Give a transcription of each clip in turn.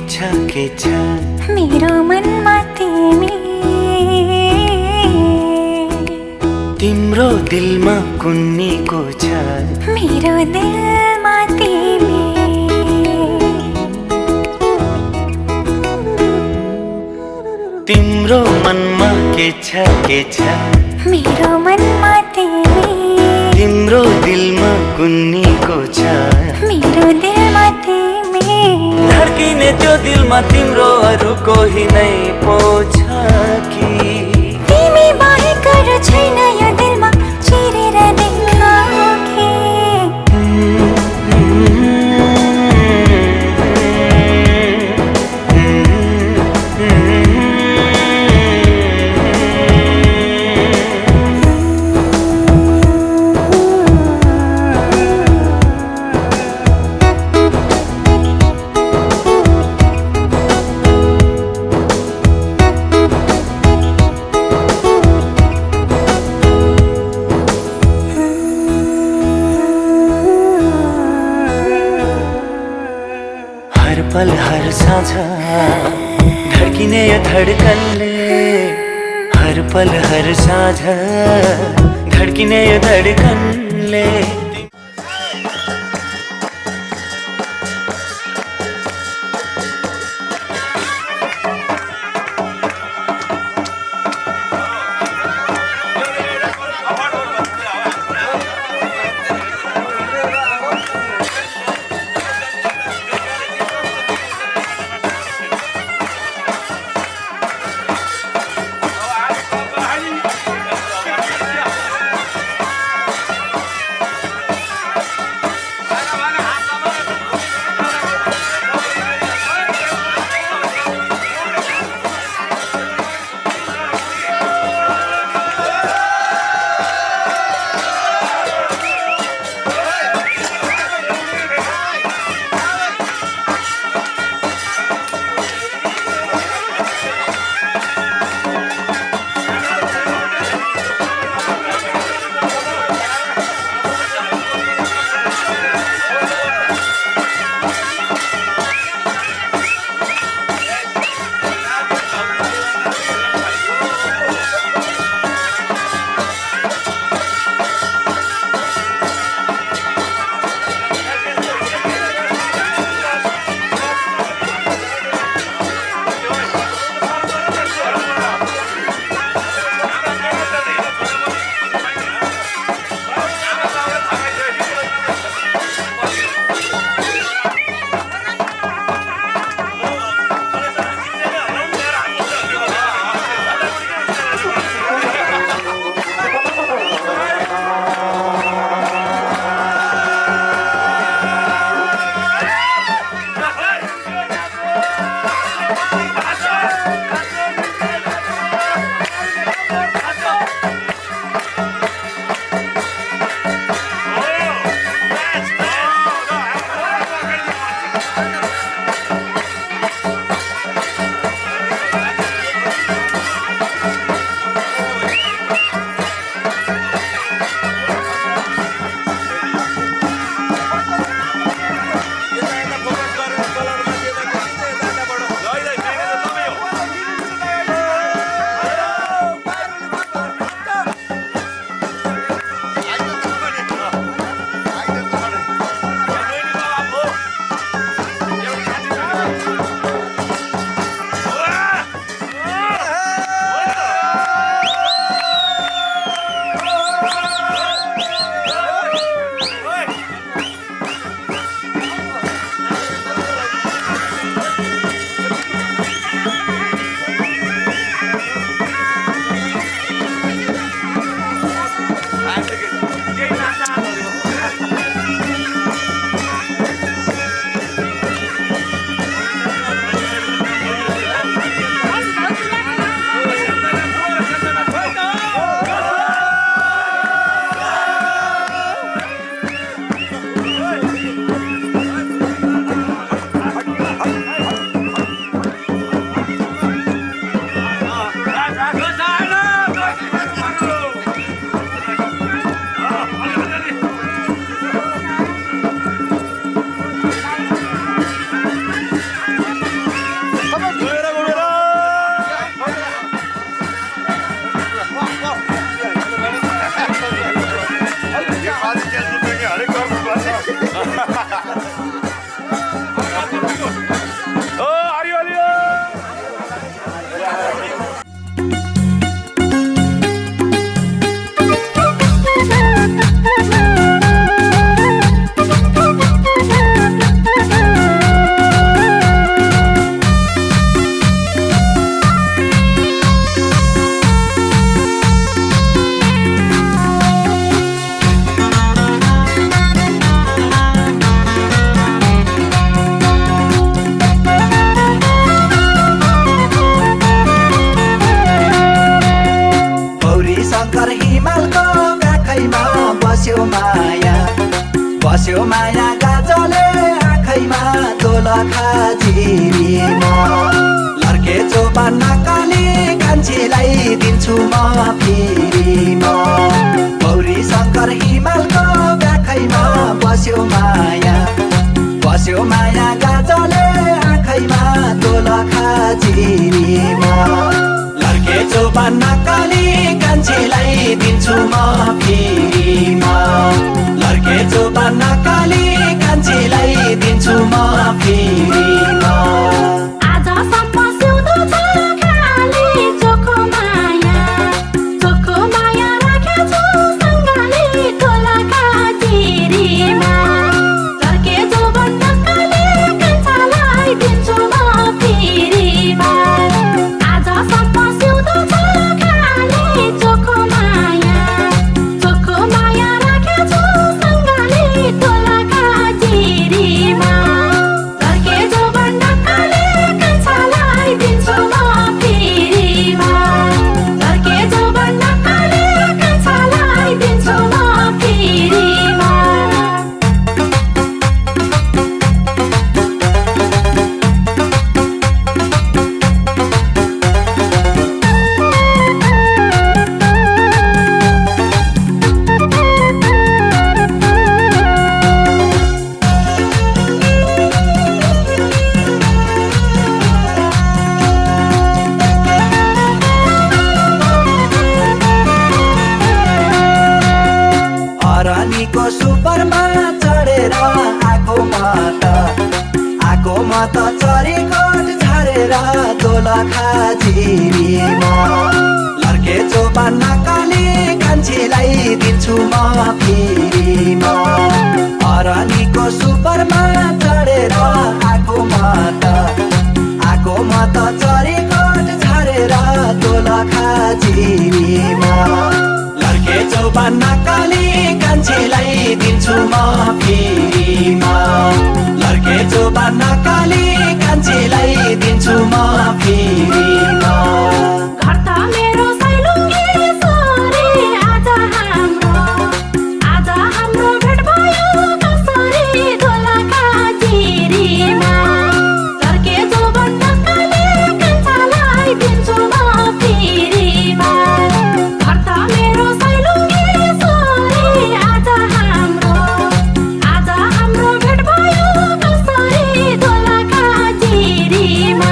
के छ मेरो मनमा तिमी, तिम्रो दिलमा कुन्नीको छ मेरो दिलमा तिमी, तिम्रो मनमा के छ मेरो मनमा तिमी, तिम्रो दिलमा कुन्नीको छ मेरो दिलमा तिमी, धड्किने त्यो दिलमा तिम्रो अरू कोही नै पो छ कि तिमी बाहेक अरू छैन यो दिलमा चिरेर देखाऊ कि हर पल हर साँझ धड्किने यो धड्कनले, हर पल हर साँझ धड्किने यो धड्कनले हरियो हरियो शङ्कर हिमालको काखैमा बस्यो माया गाजले आँखैमा दोलखा झिरीमा लर्के चोपन काली कान्छीलाई दिन्छु म फिरीमा गौरी शङ्कर हिमालको काखैमा बस्यो माया गाजले आँखैमा दोलखा झिरीमा लर्के चोपन काली कान्छीलाई दिन्छु म फिरीमा लर्के चोपन काली कान्छीलाई दिन्छु म फिरीमा आजसम्म सिउँदो छ खाली चोखो माया राखेछु सँगले दोलखा झिरीमा लर्के चोपन काली कान्छीलाई दिन्छु म फिरीमा आजसम्म सिउँदो छ खाली चोखो माया राखेछु सँगले दोलखा झिरीमा लर्के चोपन काली कान्छीलाई दिन्छु म फिरीमा लर्के चोपन काली कान्छीलाई दिन्छु म फिरीमा अरानीको सुपरमा चढेर आको म त चरीकोट झरेर दोलखा झिरीमा लर्के चोपन काली कान्छीलाई दिन्छु म फिरीमा अरानीको सुपरमा चढेर आको म त चरीकोट झरेर दोलखा झिरीमा लर्के चोपन काली कान्छीलाई दिन्छु म फिरीमा लर्के चोपन काली कान्छीलाई दिन्छु म फिरीमा घर त मेरो सैलुङ्गे सोरे आज हाम्रो भेट भयो कसरी दोलखा झिरीमा लर्के चोपन काली कान्छीलाई दिन्छु म फिरीमा घर त मेरो सैलुङ्गे सोरे आज हाम्रो भेट भयो कसरी दोलखा झिरीमा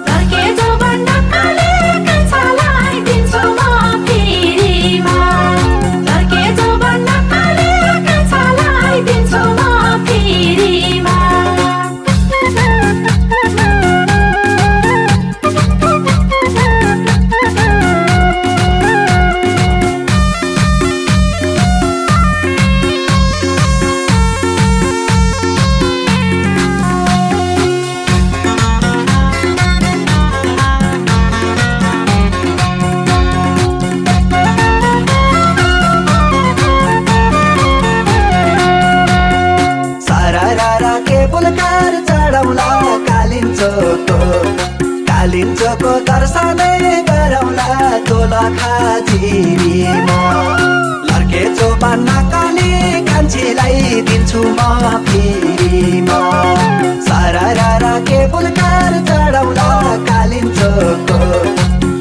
लर्के चोपन काली कान्छीलाई दिन्छु म फिरीमा लर्के चोपन काली कान्छीलाई दिन्छु म फिरीमा सरररा केबुलकार चढौला कालिन्चोको दर्शनै गरौला दोलखा झिरीमा लर्के चोपन काली कान्छीलाई दिन्छु म फिरीमा सरररा केबुलकार चढौला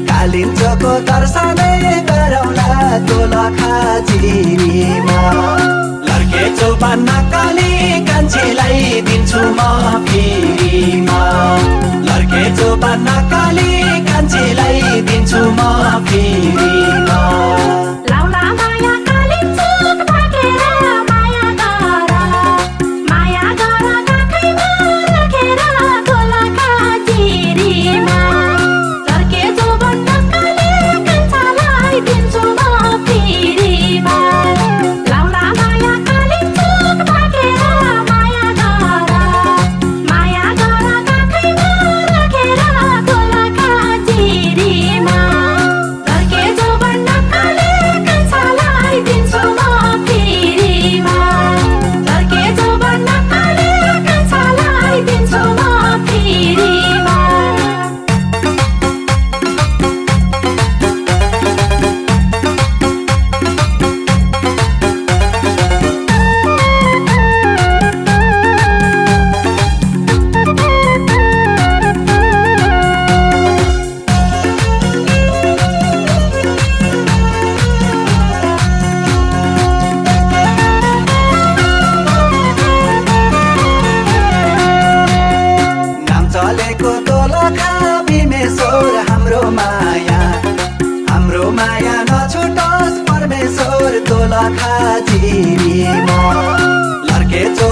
कालिन्चोको दर्शनै गरौला दोलखा झिरीमा लर्के चोपन काली कान्छीलाई दिन्छु म फिरीमा लर्के चोपन काली कान्छीलाई दिन्छु म फिरीमा लाउला माया कालिन्चोक भागेर माया गर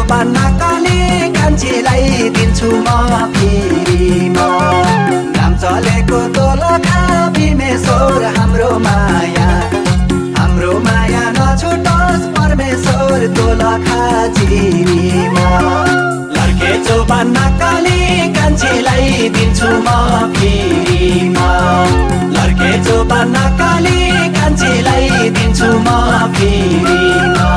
नाकाली कान्छीलाई दिन्छु म फेरिमा नाम चलेको दोलखा भीमेश्वर हाम्रो माया नछुटोस् परमेश्वर दोलखा जिरीमा लर्के चौबा नाकाली कान्छीलाई दिन्छु म फेरिमा लर्के चौबा नाकाली कान्छीलाई दिन्छु म फेरिमा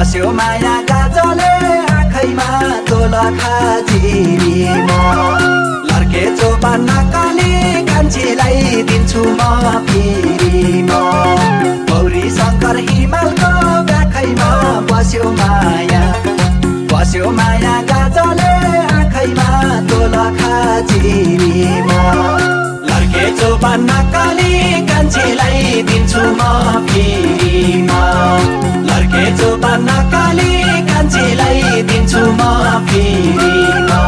बस्यो माया गाजले आँखैमा दोलखा जिरीमा लर्के चौबा नाकाली कान्छीलाई दिन्छु म फेरिमा गौरी शङ्कर हिमालको गाखैमा बस्यो माया गाजले आँखैमा दोलखा जिरीमा लर्के चौबा नाकाली कान्छीलाई दिन्छु म फेरिमा लर्के चौबा नाकाली कान्छीलाई दिन्छु म फेरिमा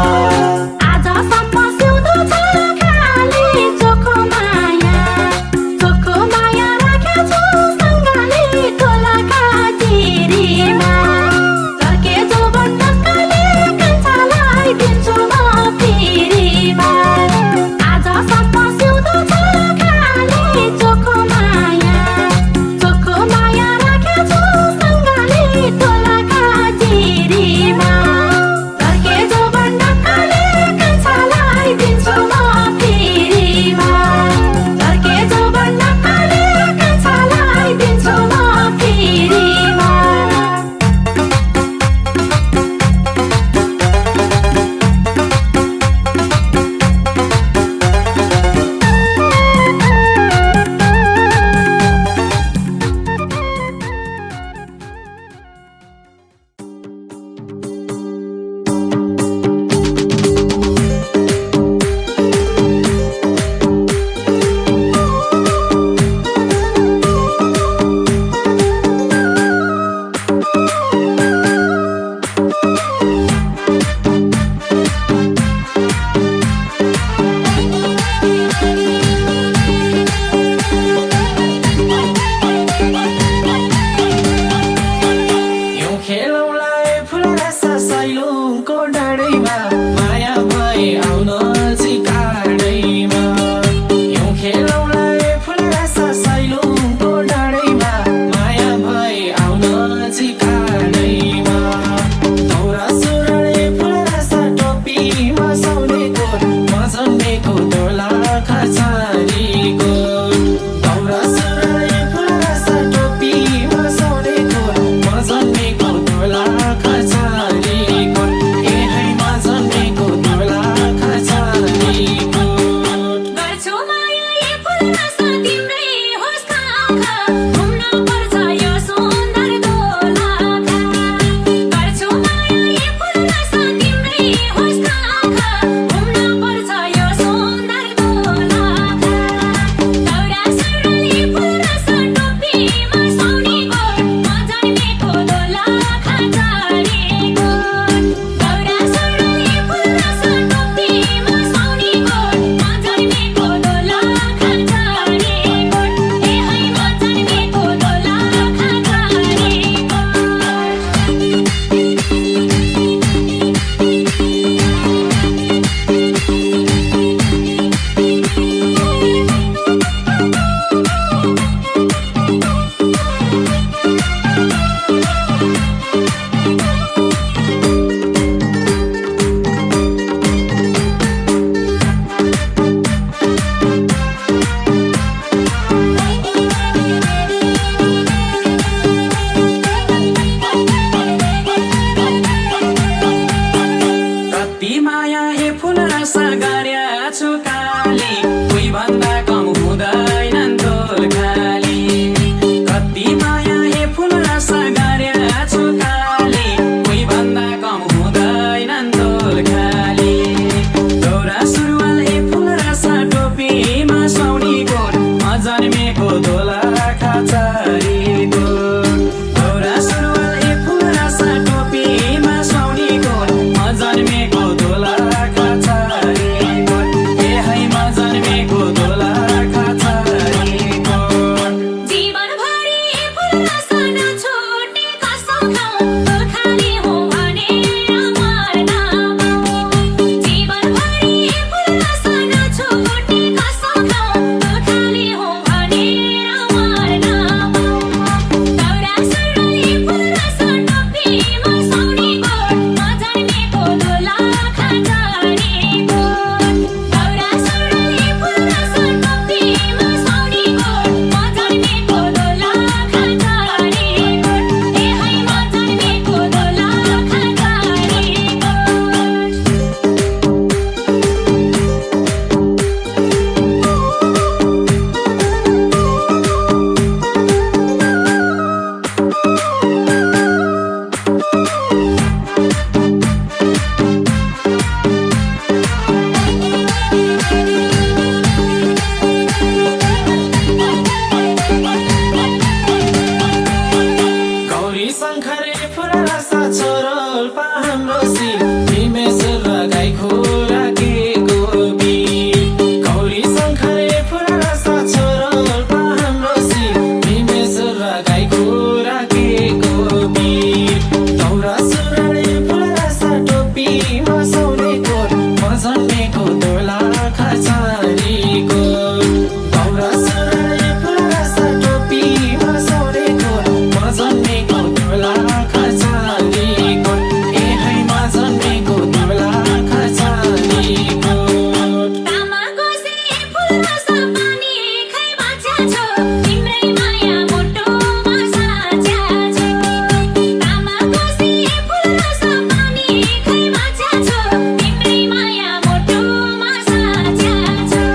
कति माया ए फुल रस गर्या छु काली कोही भन्दा कम हुँदैनन् तोल खाली कति माया ए फुल रस गर्या छु काली कोही भन्दा कम हुँदैनन् तोल खाली दौरा सुरुवाल ए फुल रस टोपीमा सौनी गोठ म जन्मेको दोला खाचारी गोठ दौरा सुरुवाल ए फुल रस टोपीमा सौनी गोठ म जन्मेको दोला खाचारी गोठ ए है म जन्मेको दोला खाचारी गोठ जीवनभरि फुल रस नछोड्ने कसम खाऊ तोल खाली हो भने अमर नभऊ जीवनभरि फुल रस नछोड्ने कसम खाऊ तोल खाली हो भने अमर नभऊ दौरा सुरुवाल फुल रस टोपीमा सौनी गोठ म जन्मेको दोला खाचारी गोठ दौरा सुरुवाल फुल रस टोपीमा सौनी गोठ म जन्मेको दोला खाचारी गोठ ए है म जन्मेको दोला खाचारी गोठ गौरी शङ्खरे फुल रस छोरोल हाम्रो शिर हिमेश्वर र गाई खोराकेको बीर गौरी शङ्खरे फुल रस छोरोल हाम्रो शिर हिमेश्वर र गाई खोराकेको बीर दौरा सुरुवाल फुल रस टोपीमा सौनी गोठ म जन्मेको दोला खाचारी गोठ दौरा सुरुवाल फुल रस टोपीमा सौनी गोठ म जन्मेको दोला खाचारी गोठ ए है म जन्मेको दोला खाचारी गोठ तामाको से फुल रस पानी खै बाँच्या छौ तिम्रै माया मुटुमा साच्या छौ तामाको से फुल रस पानी खै बाँच्या छौ तिम्रै माया मुटुमा साच्या छौ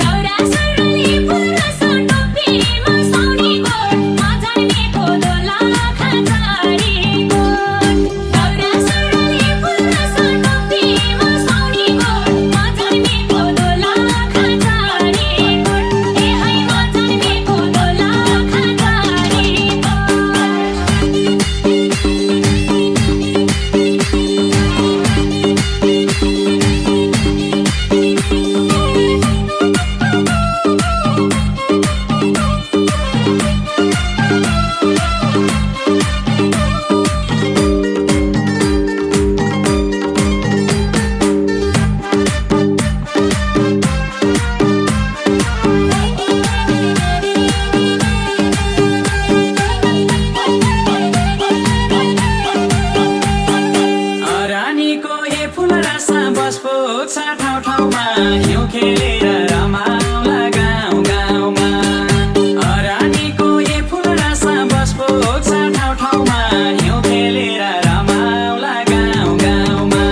दौरा सुरुवाल फुल रस टोपीमा सौनी गोठ म जन्मेको दोला खाचारी गोठ दौरा सुरुवाल फुल रस टोपीमा सौनी गोठ म जन्मेको दोला खाचारी गोठ ए है म जन्मेको दोला खाचारी रानीको ए फुल रस बस पुग्छ ठाउँ ठाउँमा हिउँ खेलेर रमाउला गाउँ गाउँमा रानीको ए फुल रस बस पुग्छ ठाउँ ठाउँमा हिउँ खेलेर रमाउला गाउँ गाउँमा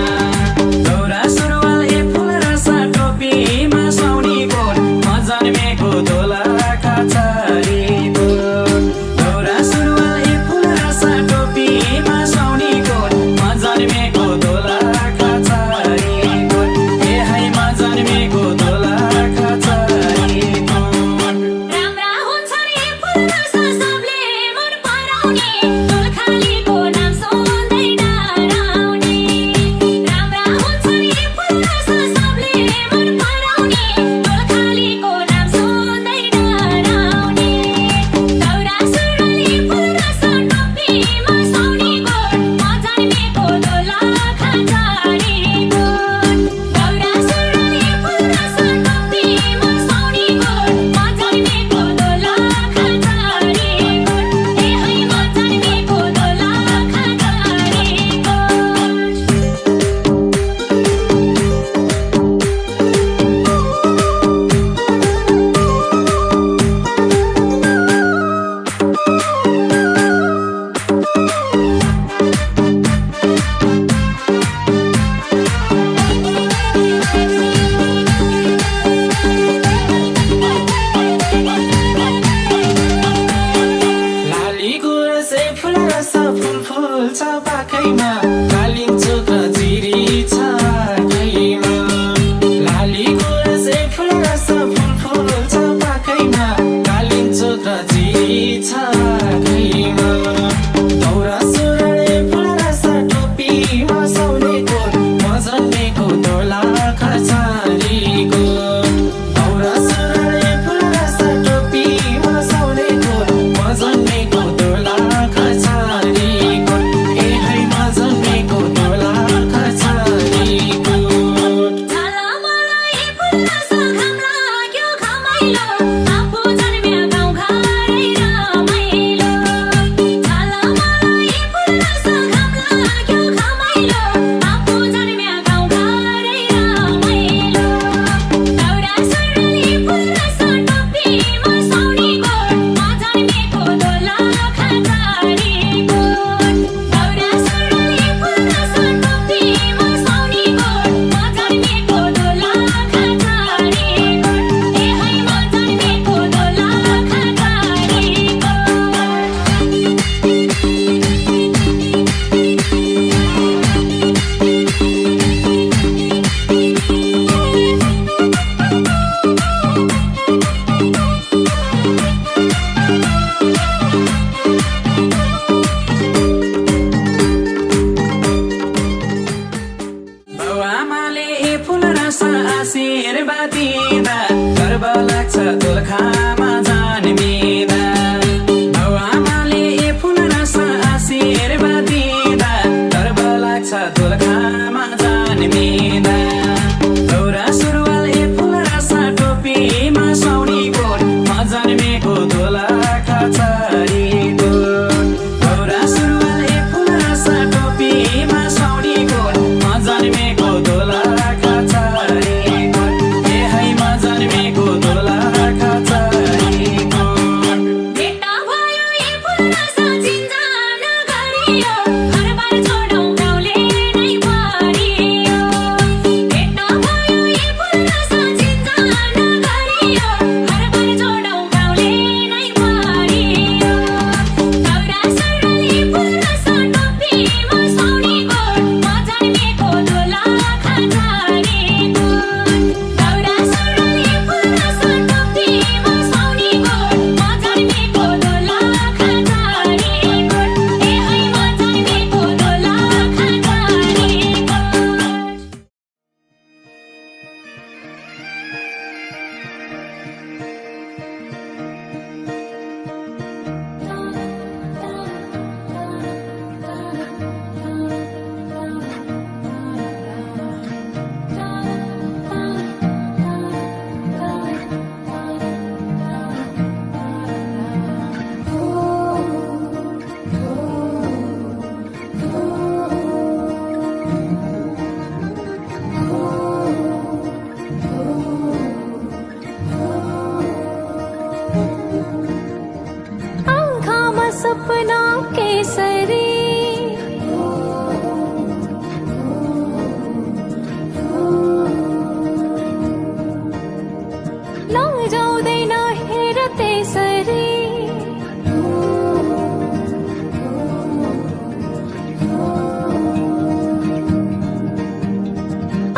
दौरा सुरुवाल ए फुल रस टोपीमा सौनी गोठ म जन्मेको दोला खाचारी गोठ दौरा सुरुवाल ए फुल रस टोपीमा सौनी गोठ म जन्मेको दोला खाचारी गोठ ए है म जन्मेको दोला जन्मेको दोला खसारीको दौरा सुरुवाल फुल रस टोपीमा साउनेको म जन्मेको दोला खसारीको ए है म जन्मेको दोला खसारीको झाला मलाई फुल रस घाम लाग्यो घमाइलो आफू जन्म्या गाउँ घरै रमाइलो झाला मलाई फुल रस घाम लाग्यो घमाइलो आफू जन्म्या गाउँ घरै रमाइलो दौरा सुरुवाल फुल रस टोपीमा साउनेको म जन्मेको दोला खसारीको दौरा सुरुवाल फुल रस टोपीमा साउनेको म जन्मेको दोला खसारीको ए है म जन्मेको दोला बाउ आमाले फुल रस आशीर्वाद दिँदा गर्व लाग्छ दोलखामा जन्मिँदा बाउ आमाले फुल रस आशीर्वाद दिँदा गर्व लाग्छ दोलखामा जन्मिँदा दौरा सुरुवाल फुल रस टोपीमा साउनीको म जन्मेको दोला खसारीको दौरा सुरुवाल फुल रस टोपीमा साउनीको म जन्मेको दोला खसारीको ए है म जन्मेको दोला खसारीको भेट्टा भयो ए फुल रस चिन्जान गरियो घरबार छोडौँ गाउँले नै परियो भेट्टा भयो ए फुल रस चिन्जान गरियो घरबार छोडौँ गाउँले नै परियो दौरा सुरुवाल फुल रस टोपीमा साउनेको म जन्मेको दोला खसारीको दौरा सुरुवाल फुल रस टोपीमा साउनेको म जन्मेको दोला खसारीको ए है म जन्मेको दोला खसारीको आँखामा सपना केसरी लैजाउँदैन हेर त्यसरी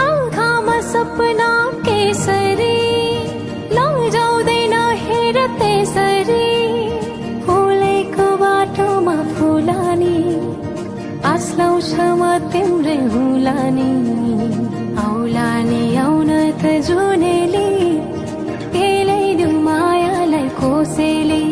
आँखामा सपना केसरी लैजाउँदैन हेर त्यसरी फुलेको बाटोमा फुलानी आस लाउँछ म तिम्रै हुलानी आउलानी आउन त जुनेली केलाइदिउँ मायालाई कोसेली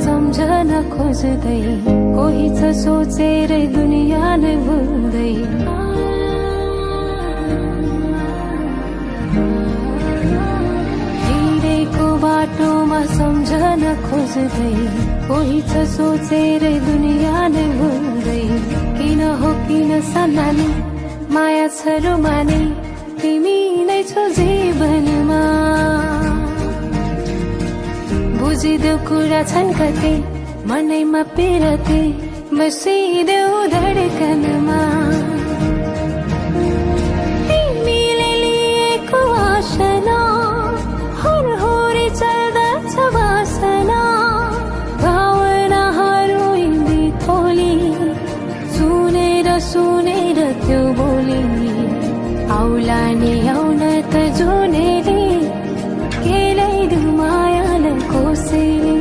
सम्झन खोज्दै कोही छ सोचेर दुनियाँ नै भुल्दै हिँडेको बाटोमा सम्झन खोज्दै कोही छ सोचेरै दुनियाँ नै भुल्दै किन हो किन सन्नानी माया छ रोमानी तिमी नै छौ जीवनमा बुझिदेऊ कुरा छन् कति मनैमा पिरती बसिदेऊ धडकनमा तिमीले लिएको आशना हरहोरी चल्दछ वासना भावनाहरू हिँडी थोली सुनेर त्यो बोली आउला नि आउन त जुनेली केलाइदेऊ मायालाई कोसेली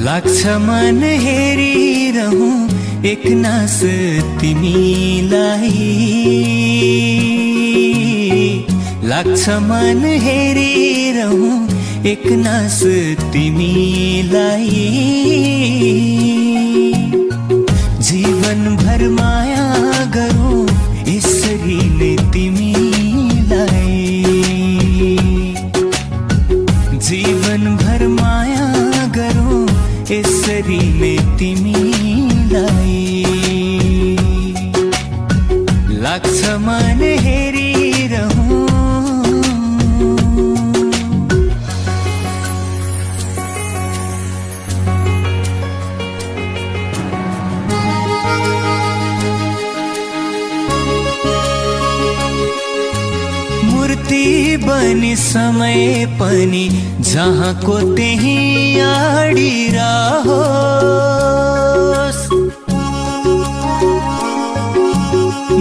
लाग्छ मन हेरिरहूं एकनास तिमीलाई लाग्छ मन हेरिरहूं एकनास तिमीलाई जीवनभर माया गरौं यसरी नै तिमीलाई जीवनभर माया गरौं यसरी नै तिमीलाई लाग्छ मन हेरिरहूं मूर्ति बनी समय पनि जहाँको त्यही आडिरहोस्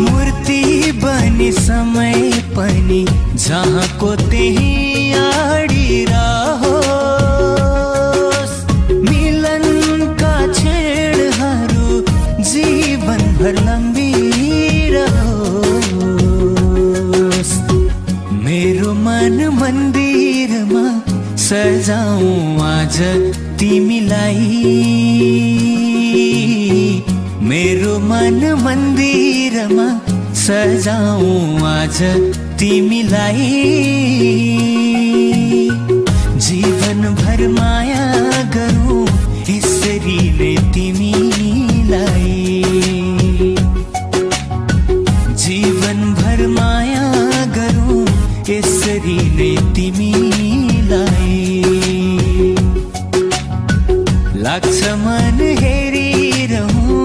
मूर्ति बनी समय पनि जहाँको त्यही आडिरहोस् मिलनका क्षणहरू जीवनभर लम्बिरहोस् मेरो मन मन्दिरमा सजाऊं आज तिमीलाई मेरो मन मन्दिरमा सजाऊं आज तिमीलाई जीवनभर माया गरौं यसरी नै तिमीलाई जीवनभर माया गरौं यसरी नै तिमीलाई लाग्छ मन हेरिरहूं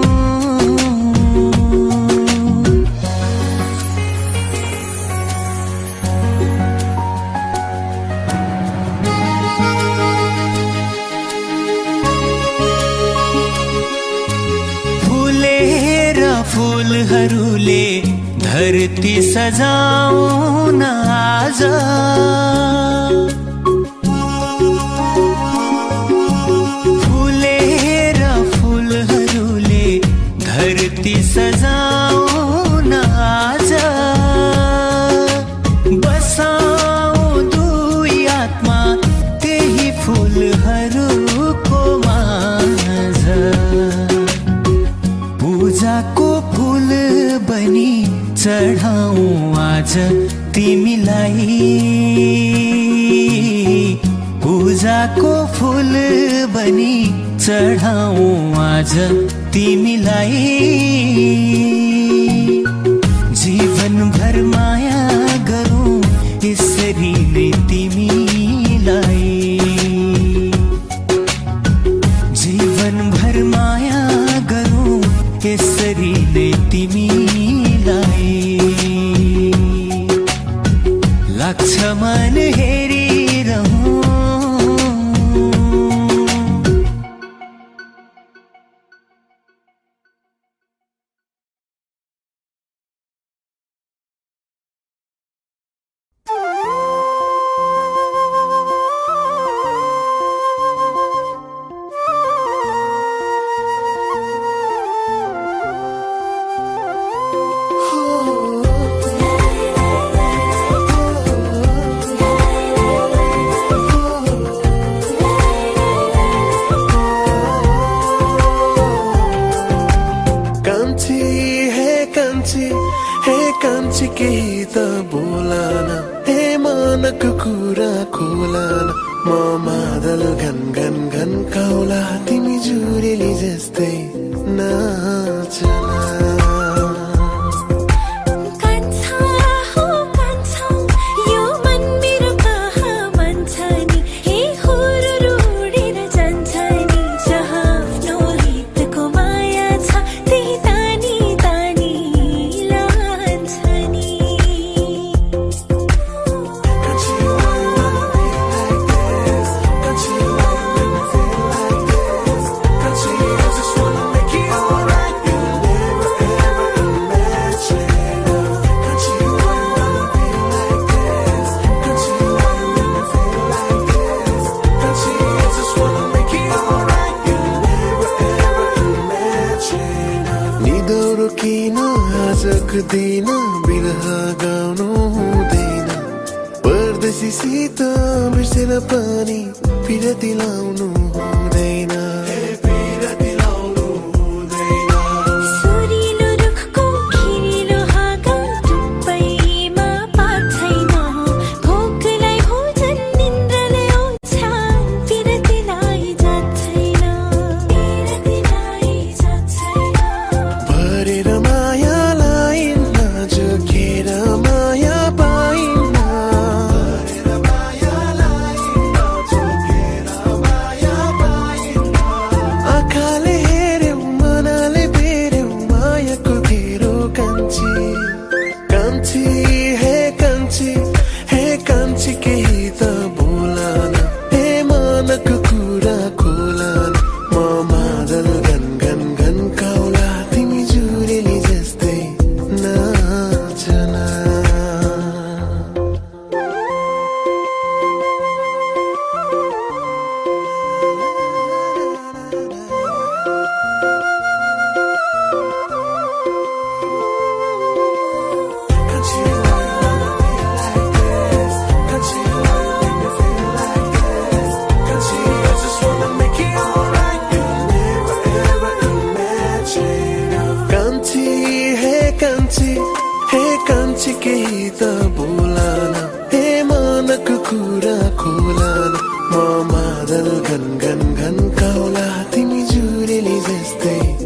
फुलेर फूलहरूले धरती सजाउन आज फुलेर फूलहरूले धरती सजाउन आज बसाऊ दुई आत्मा त्यही फूलहरूको माझ पूजाको फूल बनी चढाऊं आज तिमीलाई पूजाको फूल बनी चढाऊं आज तिमीलाई जीवनभर माया गरौं यसरी नै तिमीलाई जीवनभर माया गरौं यसरी नै तिमीलाई मन हेरिरहँ। कान्छी केही त बोलान, हे मनको कुरा खोलान। म मादल घन घन घन काउला, तिमी जुरेली जस्तै नाचना। दिन बिरह गाउनु हुँदैन, परदेशीसित बिर्सेर पनि पिरती लाउनु हुँदैन। कान्छी केही त बोलान, हे मनको कुरा खोलान। म मादल घन घन घन काउला, तिमी जुरेली जस्तै नाचना।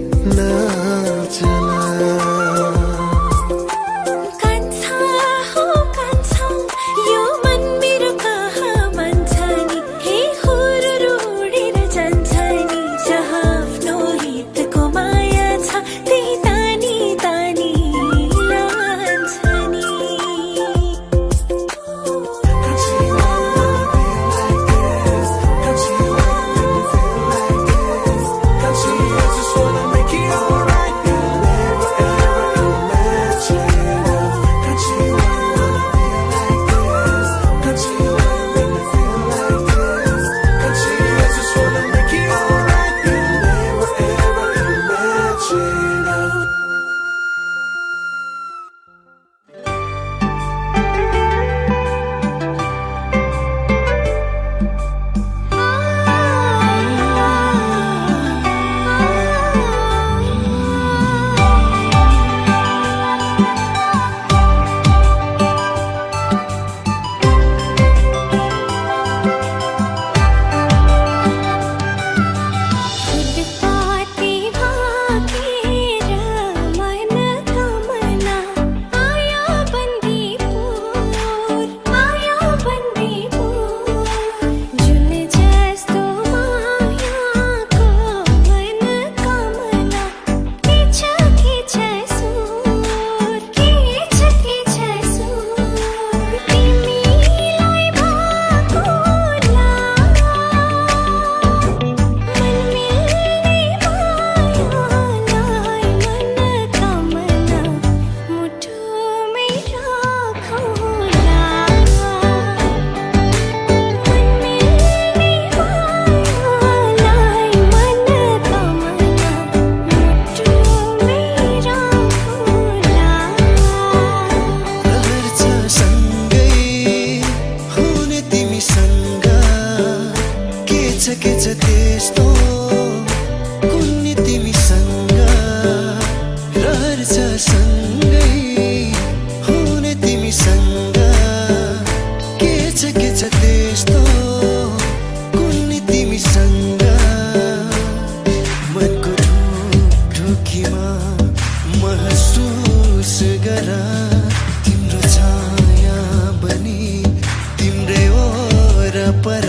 के छ त्यस्तो कुन्नी तिमीसँग मनको ढुकीमा महसुस गर तिम्रो छाया बनी तिम्रै वरपर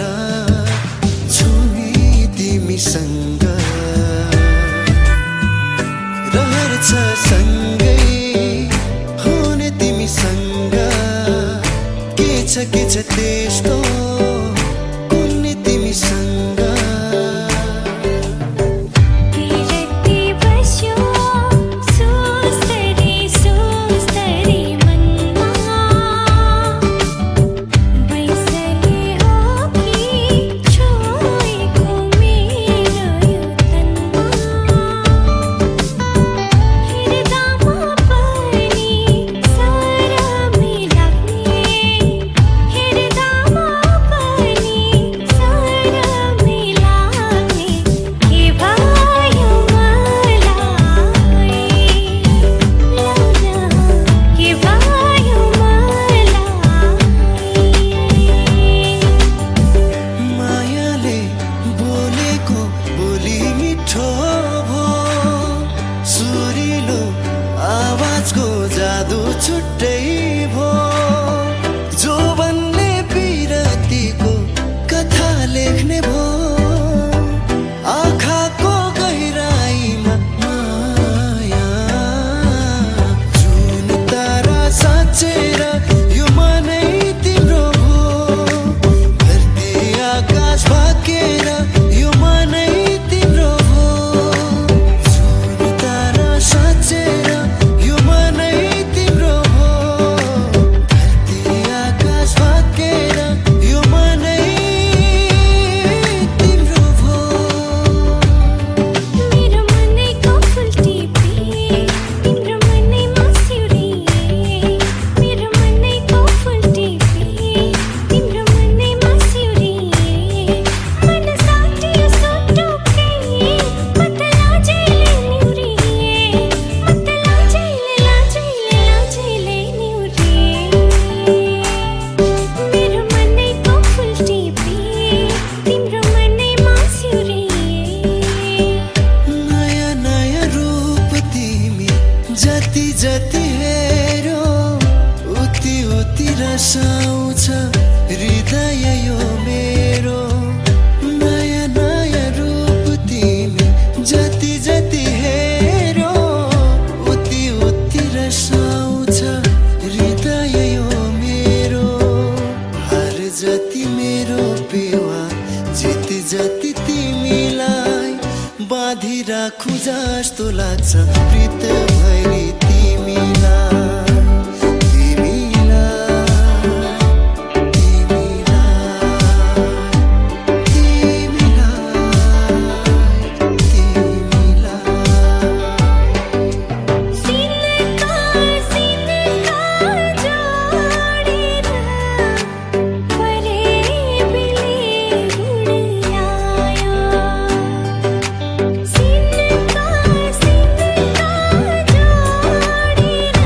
छुनी तिमीसँग रहन्छ सँगै हुने तिमीसँग के छ त्यस्तो कुन्नी तिमीसँग रति बस्यो सोच्दै मनमा बैसले हो कि छोएको मेरो यो तनमा हेर्दामा पनि सारा मिलाग्ने हेर्दामा पनि सारा मिलाग्ने के भयो मलाई के भयो मलाई मायाले बोलेको बोली मिठो भो सुरिलो आवाजको जादु छुट्टै भो जो भन्ने पिरतीको कथा लेख्ने भो आँखाको गहिराईमा माया जुन तारा साँचेर यो मनै तिम्रो भो धरती आकाश भाकेर यो मनै तिम्रो भो जुन तारा साँचेर यो मनै तिम्रो भो धरती आकाश भाकेर यो मनै तिम्रो भो मेरो मनैको फुल टिपी तिम्रो मनैमा सिउरिए मेरो मनैको फुल टिपी तिम्रो मनैमा सिउरिए मन साटियो सुटुकै मत लाजैले निउरिए मत लाजैले निउरिए मेरो मनैको फुल टिपी तिम्रो मनैमा सिउरिए नयाँ नयाँ रूप तिमी जति जति हेर्यो उति उति रसाउँछ हृदय यो मेरो नयाँ नयाँ रूप तिमी जति जति हेर्यो उति उति रसाउँछ हृदय यो मेरो हर जति मेरो पेवा जित जति तिमीलाई बाँधी राखु जस्तो लाग्छ प्रीत भरी तिमीलाई सिनका जोडेर परे बिले गुडलायो सिनका जोडेर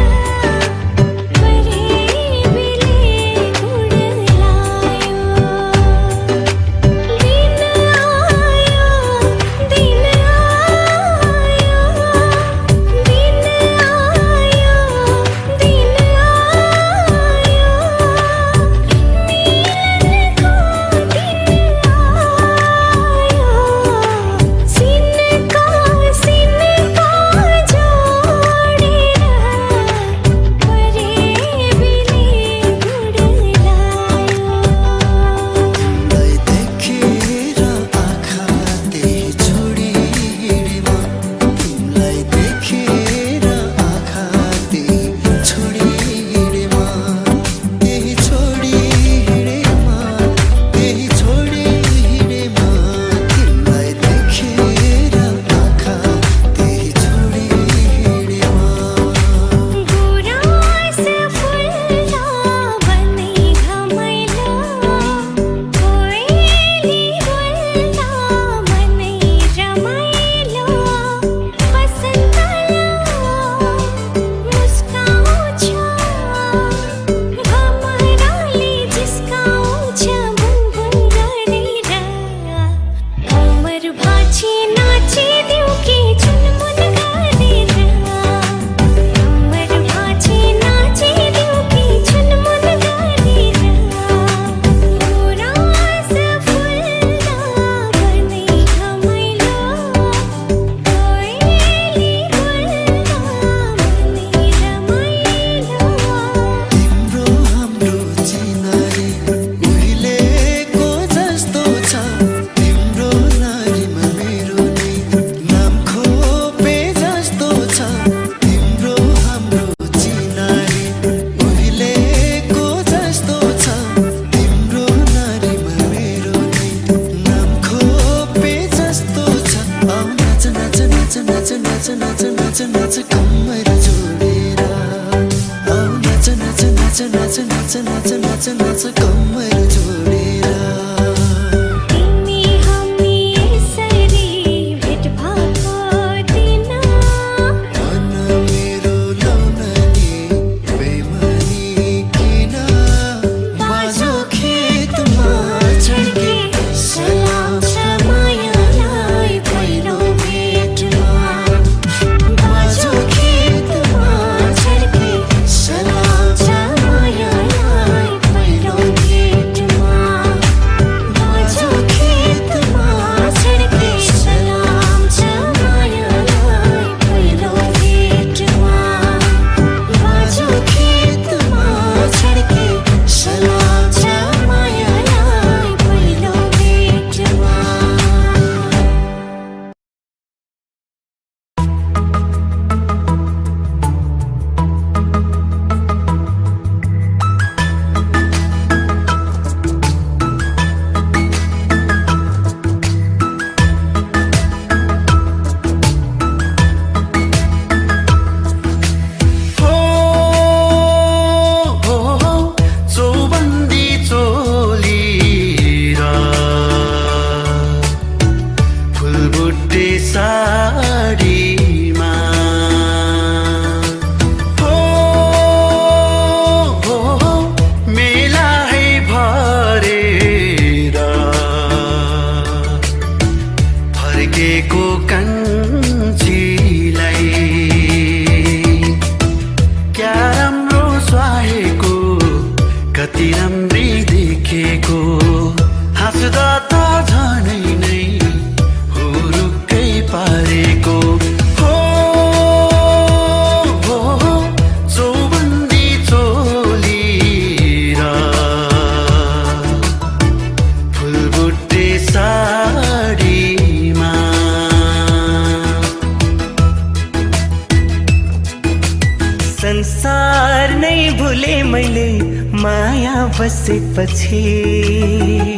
बसेपछि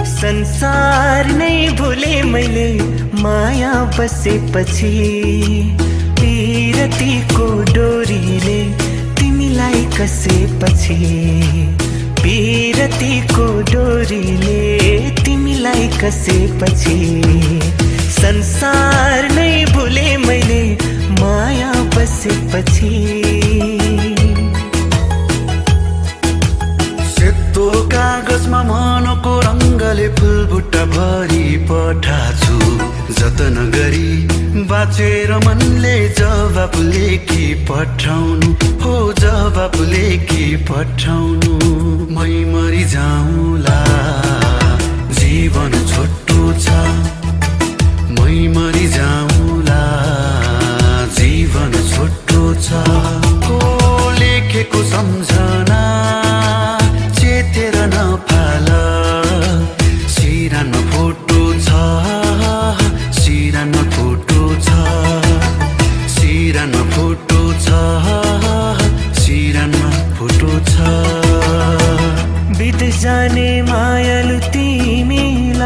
संसार नै भुले मैले माया बसेपछि पिरतीको डोरीले तिमीलाई कसेपछि पिरतीको डोरीले तिमीलाई कसेपछि संसार नै भुले मैले माया बसेपछि सेतो कागजमा मनको रङ्गले फुलबुट्टा भरी पठाछु जतन गरी बाँचेर मनले जवाब लेखी पठाउनु हो जवाब लेखी पठाउनु मै मरि जाउँला जीवन छोटो छ मै मरि जाउँला जीवन छोटो छ हो लेखेको सम्झना चेतेर नफाल सिरानमा फोटो छ सिरानमा फोटो छ सिरानमा फोटो छ सिरानमा फोटो छ बित जाने मायालु तिमीलाई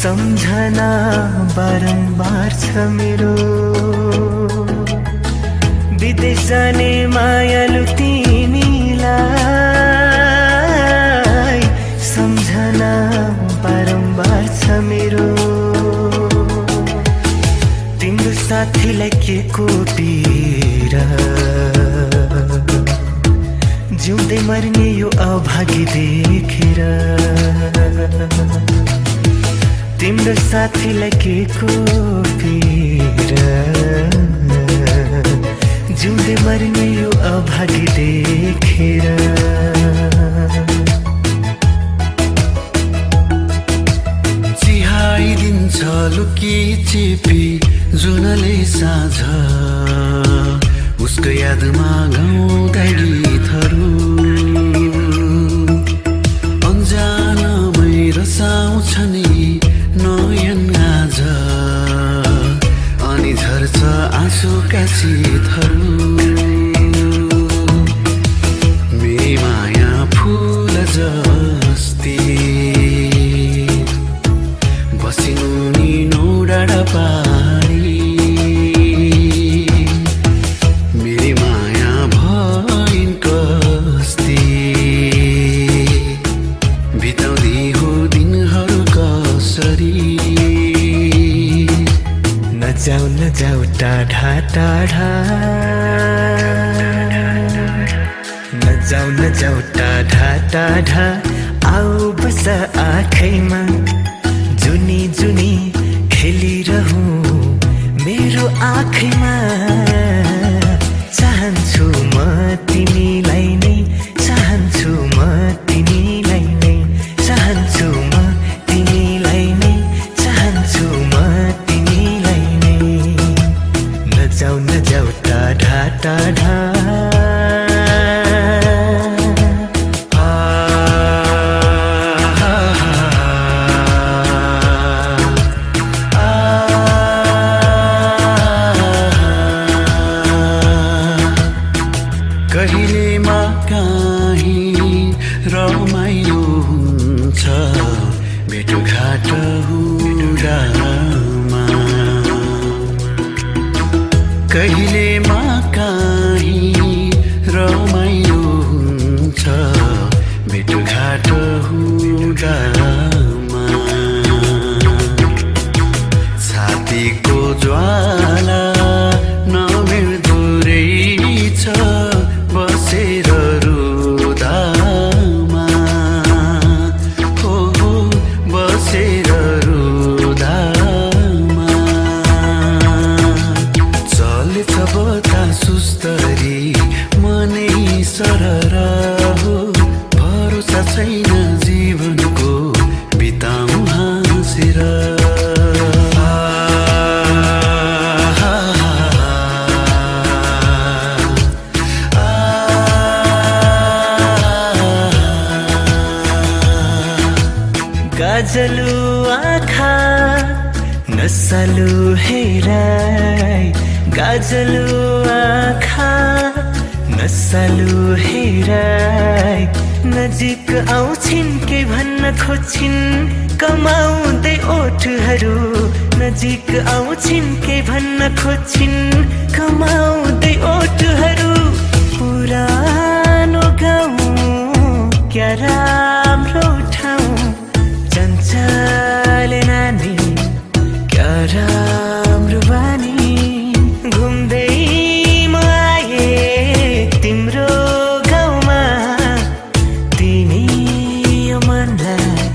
सम्झना बारम्बार छ मेरो विदेश जाने मायालु तिमीलाई सम्झना बारम्बार छ मेरो तिम्रो साथीलाई के को पीरा जिउँदै मर्ने यो अभागी देखेर तिम्रो साथीलाई के को पीरा जिउँदै मर्ने यो अभागी देखेर चिहाइदिन्छ लुकी चिपी जुनले साँझ उसको यादमा गाउँदा गीतहरू अन्जानमै रसाउँछ नि नयन आज अनि झर्छ आँसुका शीतहरू मेरी माया फुल जस्ती बसिनु नि नौ डाँडा पारी मेरी माया भइन् कस्ती बिताउँदी हो दिनहरू कसरी नजाऊ नजाऊ टाढा टाढा नजाऊ नजाऊ टाढा टाढा आऊ बस आँखैमा जुनी जुनी खेलिरहूँ मेरो आँखैमा चाहन्छु म तिमीलाई नै चाहन्छु म तिमीलाई नै चाहन्छु म तिमीलाई नै चाहन्छु म तिमीलाई नै नजाऊ नजाऊ टाढा टाढा कहिलेमा काहीँ रमाइलो हुन्छ भेटघाट हुँदामा कहिलेमा काहीँ रमाइलो हुन्छ भेटघाट हुँदामा छातीको ज्वाला नमेर्दो रहेछ बसेर रुदामा हो बसेर रुदामा चलेछ बतासुस्तरी मनै सरर हो भरोसा छैन जीवनको बिताउँ हाँसेर गाजलु आँखा नसालु हेराई गाजलु आँखा नसालु हेराई नजिक आउँछिन् के भन्न खोज्छिन् कमाउँदै ओठहरू नजिक आउँछिन् के भन्न खोज्छिन् कमाउँदै ओठहरू पुरानो गाउँ क्या राम्रो ठाउँ चञ्चले नानी क्या राम्रो बानी घुम्दै म आए तिम्रो गाउँमा तिमी यो मनलाई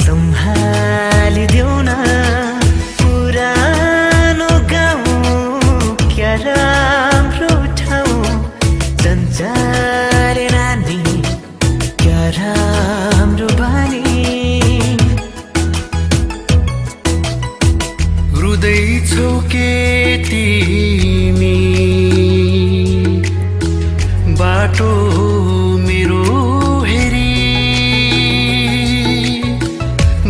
सम्हालिदेऊ न पुरानो गाउँ क्या राम्रो ठाउँ चञ्चले नानी क्या राम्रो बानी रुँदैछौ के तिमी बाटो मेरो हेरी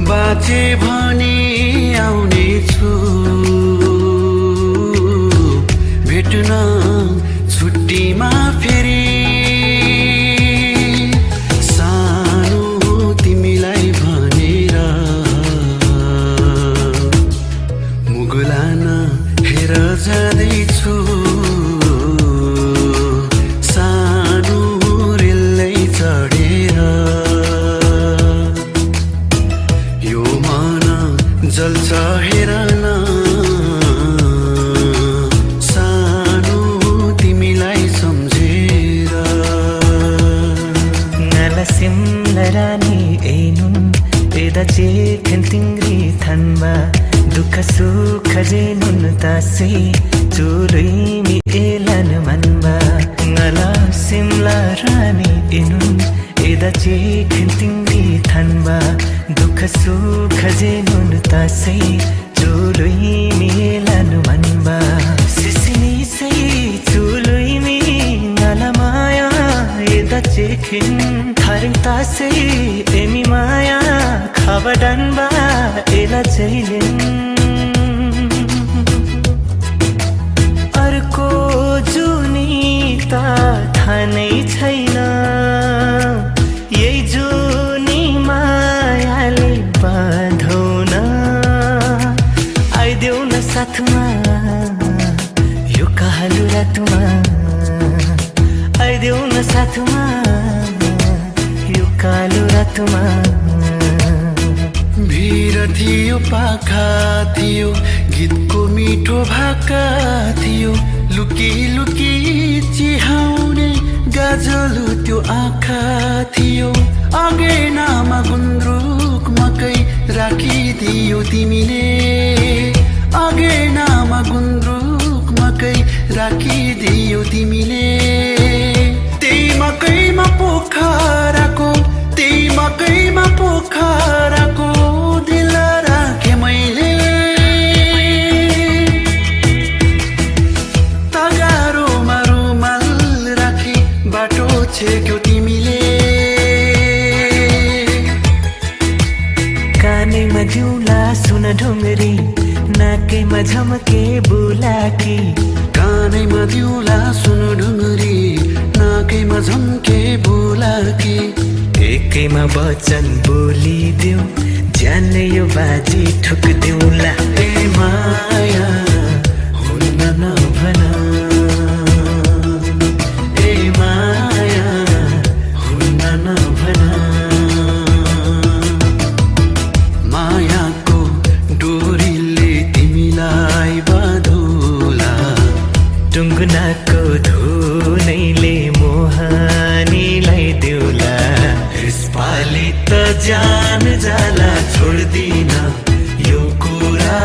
बाँचे भने आउनेछु भेट्न छुट्टीमा फेरि सानो तिमीलाई भनेर मुगुलान हेर जाँदैछु सानो रेलै चढेर यो मन जल्छ हेर न सानो तिमीलाई सम्झेर ngala simlarani einun eda chekhen tingri thanma dukha sukha jenun tase chulimi elan manba ngala simlarani einun eda chekhen tingri thanma dukha sukha jenun tase chulimi elan manba sisini sei chulimi ngala maya eda chekhen थारिङ तासै एमी माया खाबडन बा एला चैलेन अर्को जुनी त थानै छैन यही जुनी मायाले बाँधौ न आइदेऊ न साथमा यो कालो रातमा आइदेऊ न साथमा कालो रातमा भिर थियो पाखा थियो गीतको मिठो भाका थियो लुकी लुकी चिहाउने गाजलु त्यो आँखा थियो अगेनामा गुन्द्रुक मकै राखिदियो तिमीले अगेनामा गुन्द्रुक मकै राखिदियो तिमीले त्यही मकैमा पोखराको त्यही मकैमा पोखराको दिल राखे मैले तगारोमा रुमाल राखी बाटो छेक्यौ तिमीले कानैमा जिउला सुन ढुङ्गरी नाकैमा झमके बुलाकी कानैमा दिउला सुन ढुङ्गरी नाकैमा झम्के बुलाकी एकैमा वचन बोलिदेऊ जाने यो बाजी ठोकिदेऊला ए माया हुन्न नभन ए माया हुन्न नभन मायाको डोरीले तिमीलाई बाँधौला टुङ्गुनाको धुनैले मोहानीलाई देउला यसपालि त जान जाला छोड्दिन यो कुरा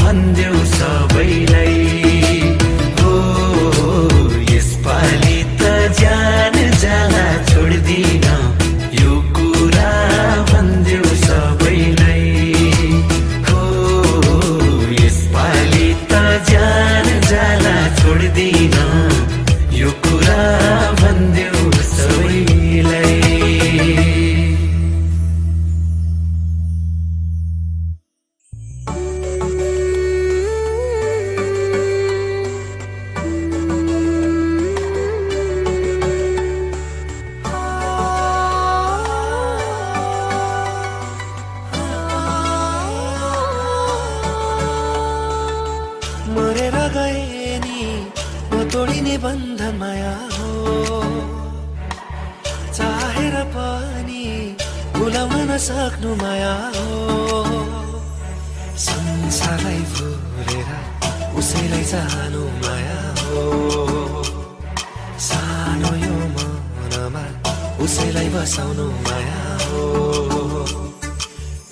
भन्देऊ सबैलाई हो यसपालि त जान जाला छोड्दिन यो कुरा भन्देऊ सबैलाई हो यसपालि त जान जाला छोड्दिन यो कुरा भन्देऊ सबैलाई पनि भुलाउन नसक्नु माया हो संसारलाई भुलेर उसैलाई चाहनु माया हो सानो यो मनमा उसैलाई बसाउनु माया हो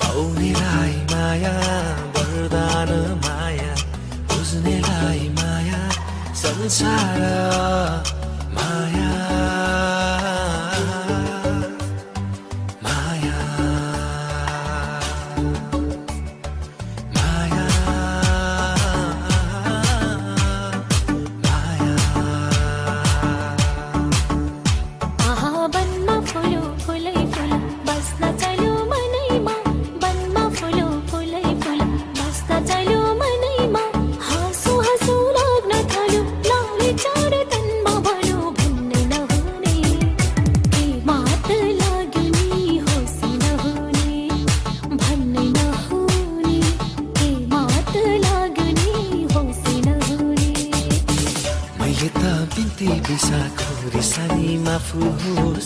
पाउनेलाई माया वरदान माया बुझ्नेलाई माया संसार माया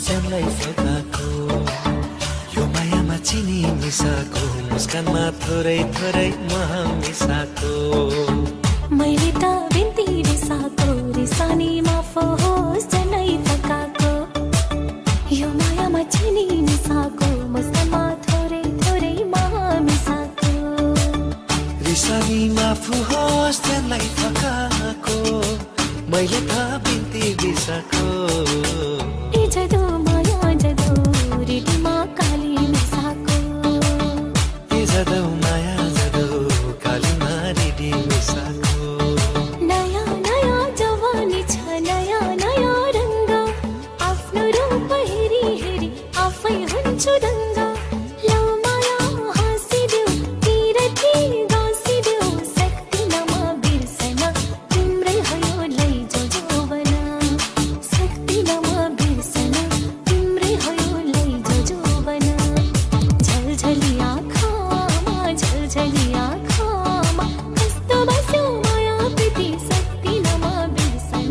श्यामलाई फकाको यो मायामा चिनी मिसाको मुस्कानमा थोरै थोरै मह मिसाको मैले त बिन्ती रिसाको रिसानी माफ होस् झनै फकाको यो मायामा चिनी मिसाको मुस्कानमा थोरै थोरै मह मिसाको रिसानी माफ होस् झनै फकाको मैले त बिन्ती बिसाको जदो माया जदो रिटीमा काली मिसाको जदो माया जदो कालीमा रिटी मिसाको नयाँ नयाँ जवानी छ नयाँ नयाँ रङ्ग आफ्नो रूप हेरी हेरी आफै हुन्छु दङ्ग लौ माया हाँसिदेऊ किरती गाँसिदेऊ सक्दिन म बिर्सन तिम्रै हो यो लैजाऊ जोवन सक्दिन म बिर्सन तिम्रै हो यो लैजाऊ जोवन झलझली आँखामा कस्तो बस्यो माया प्रीति सक्दिन म बिर्सन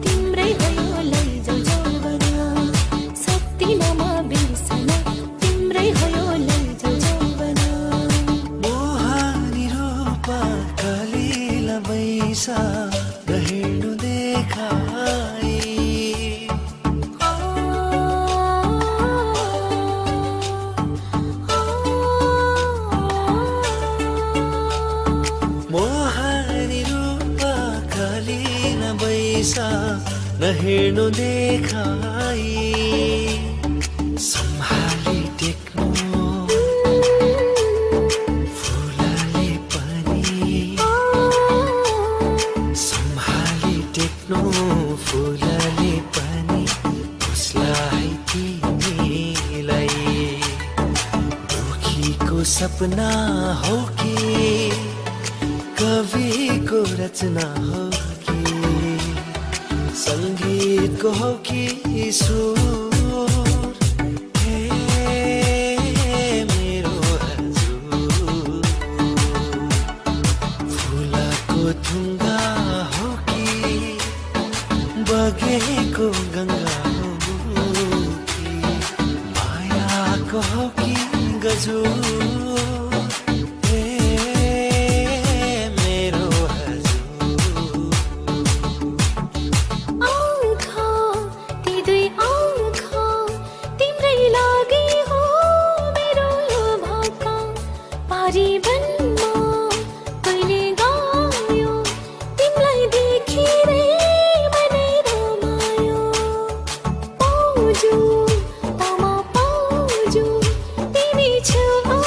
तिम्रै हो यो लैजाऊ जोवन सक्दिन म बिर्सन तिम्रै हो यो लैजाऊ जोवन मोहानी रूप कलिला बैसा नहिँड्नु देखाई मोहानी रूप कलिला बैसा नहिँड्नु देखाई सम्हाली टेक्नु फुलले पनि सम्हाली टेक्नु फुलले पनि उसलाई तिमीलाई दुखीको सपना हो कि कविको रचना हो कि सङ्गीतको हो कि सुर हे मेरो हजुर फुलको थुङ्गा हो कि बगेको गङ्गा हो कि मायाको हो कि गजुर हे मेरो हजुर आँखा ती दुई आँखा तिम्रै लागि हो मेरो यो भाका पारी बनमा कहिले गायो तिमीलाई देखेरै मनै रमायो पाउँछु तमा पाउँछु तिमी छेउमा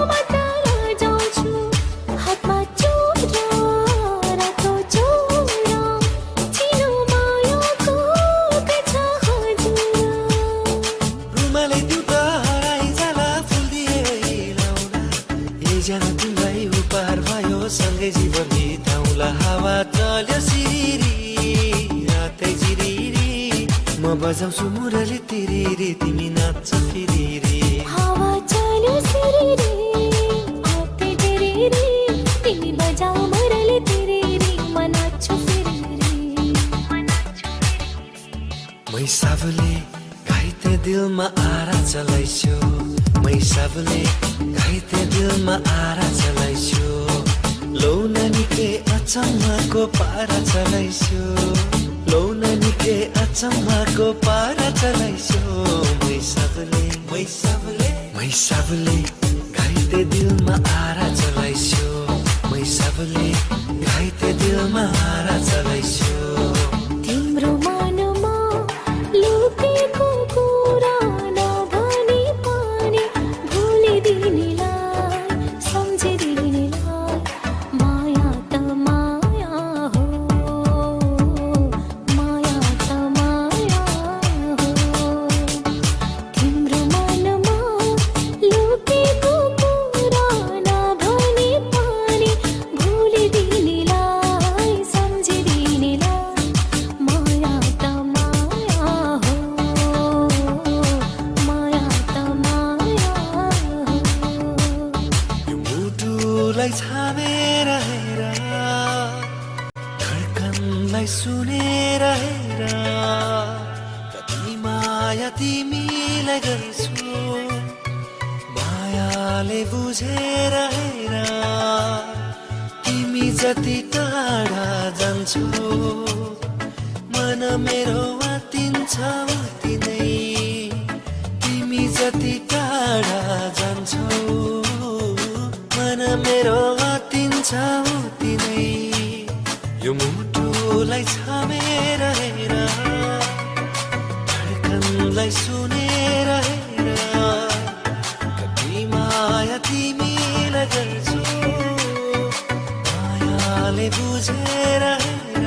म तल जाउँछु हातमा चोरा रातो चोरा चिनो मायाको कथा हजुर रुमाले दुटा हराइ जाला फुल दिए लाउला एकजना तिमीलाई उपहार भयो सँगै जीवन बिताउला हावा चल्यो सिरिरी रातै जिरिरी म बजाउँछु मुरली तिरिरी तिमी नाच्छ फिरिरी हावा चल्यो सिरिरी आते तेरी तिमी बजाऊ मुरली तेरी म नाच्छु फिरिरी मैसाबले घाइते दिलमा आरा चलाइछु मै सबले घाइते दिलमा आरा चलाइछु लौ नानीके अचम्मको पारा चलाइछु लौ नानीके अचम्मको पारा चलाइछु मै सबले घाइते दिलमा आरा चलाइछु मै सबले घाइते दिलमा आरा चलाइछु तिम्रो मनमा लुकेको कुरा नभनी पनि भुलिदिनेलाई सम्झिदिनेलाई माया त माया हो माया त माया हो तिम्रो मनमा लुकेको कुरा नभनी पनि भुलिदिनेलाई सम्झिदिनेलाई माया त माया हो माया त माया हो यो मुटुलाई छामेर हेर धड्कनलाई सुनेर हेर कति माया तिमीलाई गर्छु मायाले बुझेर हेर तिमी जति टाढा जान्छौ मन मेरो आतिन्छ उति नै तिमी जति टाढा जान्छौ मन मेरो आतिन्छ उति नै यो मुटुलाई छामेर हेर धड्कनलाई सुनेर हेर कति माया तिमीलाई गर्छु मायाले बुझेर हेर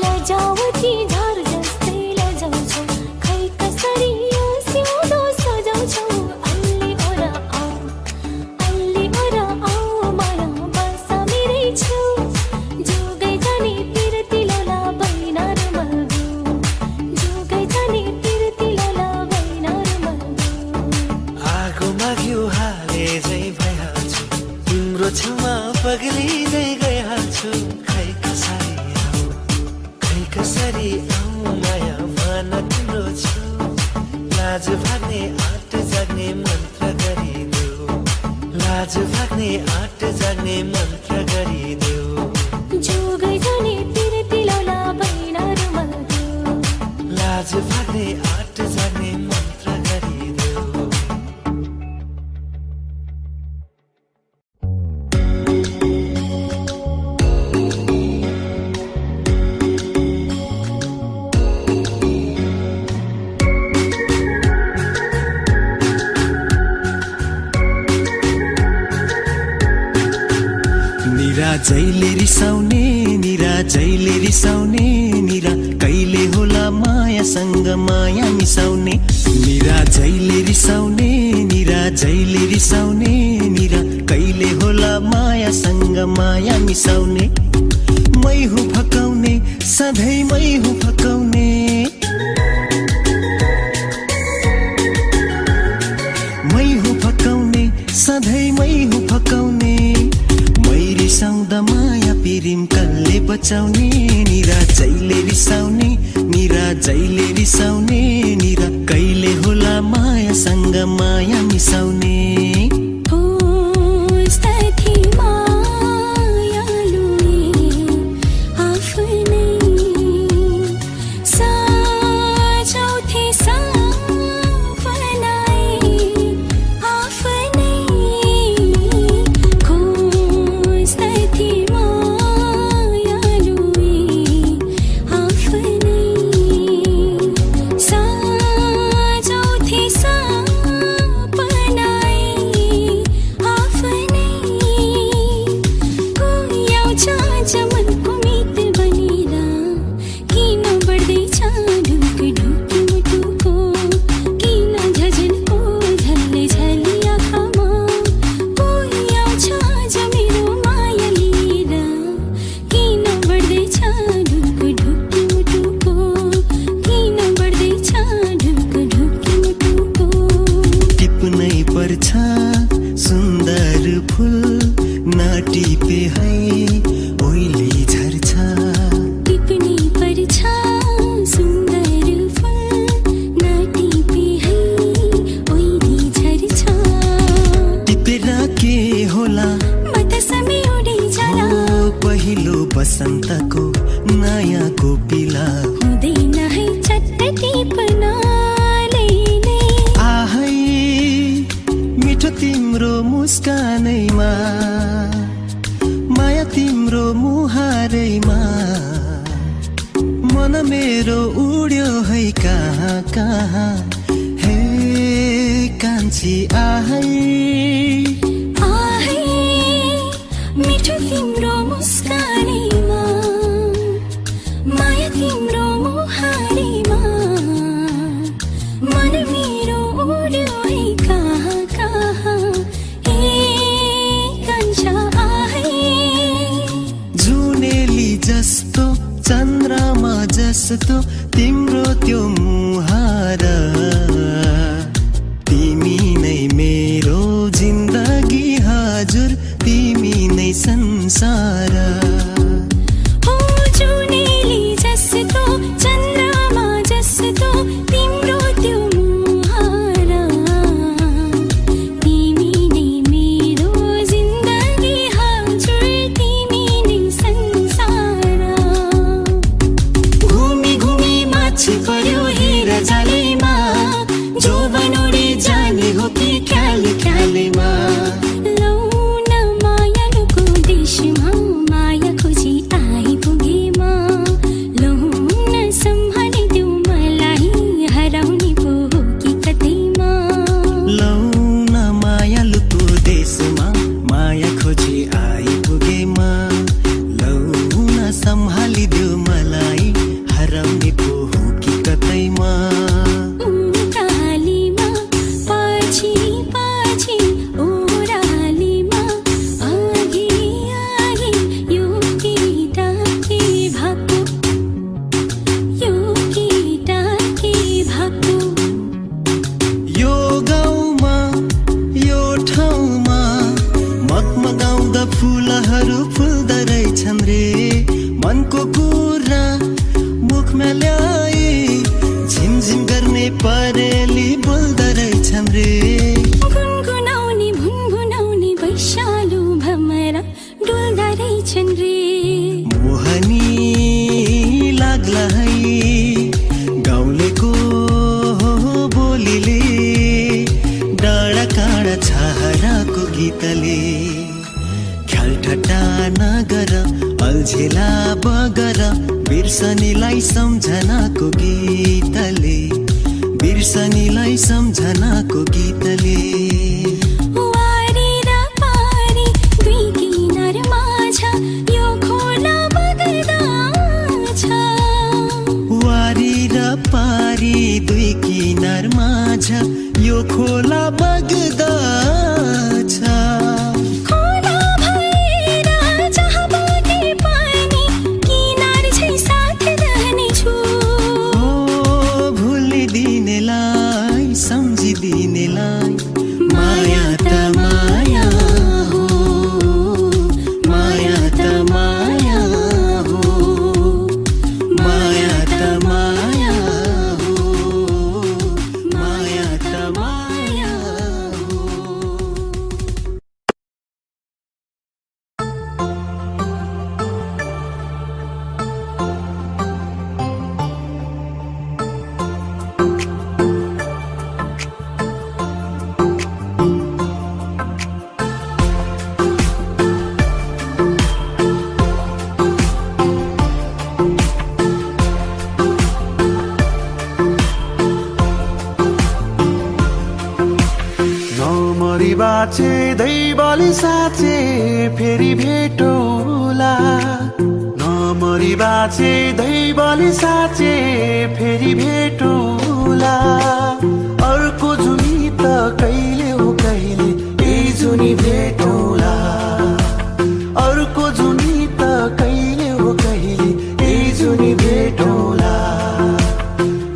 लजावटी झार जस्तै लजाउँछौ खै कसरी यो सिउँदो सजाउँछौ अल्ली ओर आऊ माया बसा मेरै छेउ जोगै जाने तिरती लोला बैनार मल्गु जोगै जाने तिरती लोला बैनार मल्गु आगो माग्यो हाले झै भइहाल्छु तिम्रो छेउमा पग्लिँदै गइहाल्छु खै कसरी आऊ माया भन तिम्रो छेउ लाज भाग्ने आँट जाग्ने मन्त्र गरिदेऊ लाज भाग्ने आँट जाग्ने मन्त्र गरिदेऊ जोगै जाने तिरती लोला बैनार मल्गु लाज भाग्ने आँट जाग्ने मन्त्र गरिदेऊ निरा जैले रिसाउने निरा कहिले होला मायासँग माया मिसाउने निरा जैले रिसाउने निरा कहिले होला मायासँग माया मिसाउने मै हुँ फकाउने सधैँ मै हुँ फकाउने मै हुँ फकाउने सधैँ मै हुँ फकाउने मै रिसाउँदा माया पिरिम कसले बचाउने निरा जैले रिसाउने निरा कहिले होला मायासँग माया मिसाउने कहाँ कहाँ हे कान्छी आहै मिठो तिम्रो मुस्कानीमा माया तिम्रो मुहारीमा मन मेरो उड्यो है कहाँ कहाँ ए कान्छा आहै जुनेली जस्तो चन्द्रमा जस्तो तिम्रो त्यो मुहार तिमी नै मेरो जिन्दगी हजुर तिमी नै संसार हो जुनेली जस्तो चन्द्रमा जस्तो तिम्रो त्यो मुहार तिमी नै मेरो जिन्दगी हजुर तिमी नै संसार घुमी घुमी माछी पर्यो हेर जालैमा जो बनोडी जाने हो कि ख्याल ख्यालैमा लौन मायालुको देशमा माया खोजी आइपुगेमा लौन सम्हालिदेऊ मलाई हराउने पो हो कि कतैमा लौन मायालुको देशमा माया खोजी आइपुगेमा लौन सम्हालिदेऊ मलाई हराउने पो हो कि कतैमा उकालीमा पछि पछि ओह्रालीमा आगे आगे यो केटा के भएको यो गाउँमा यो ठाउँमा मगमगाउँदा फुलहरू फुल्दा रहेछन् रे मनको कुरा मुखमा ल्याए झिमझिम गर्ने परेली बोल्दा रहेछन् रे गुनगुनाउने भुनभुनाउने वैशालु भमरा डुल्दा रहेछन् रे मोहनी लाग्ला है गाउँलेको बोलीले डाँडा काँडा छाहराको गीतले ख्याल ठट्टा नगर अल्झेला बगर बिर्सनीलाई सम्झनाको गीतले बिर्सनीलाई सम्झनाको गीतले वारी र पारी दुई किनार माझ यो खोला बग्दा छ वारी र पारी दुई किनार माझ यो खोला बग्दा छ खोला भएर जहाँ बगे पनि किनार छै साथ रहनेछु ओ भुलिदिनेलाई सम्झिदिनेलाई माया त माया हो माया त माया हो माया त माया हो माया त माया हो नमरी बाँचे दैवले साँचे फेरि भेटौला नमरी बाँचे दैवले साँचे फेरि भेटौला अर्को जुनी त कहिले हो कहिले यही जुनी भेटौला अर्को जुनी त कहिले हो कहिले यही जुनी भेटौला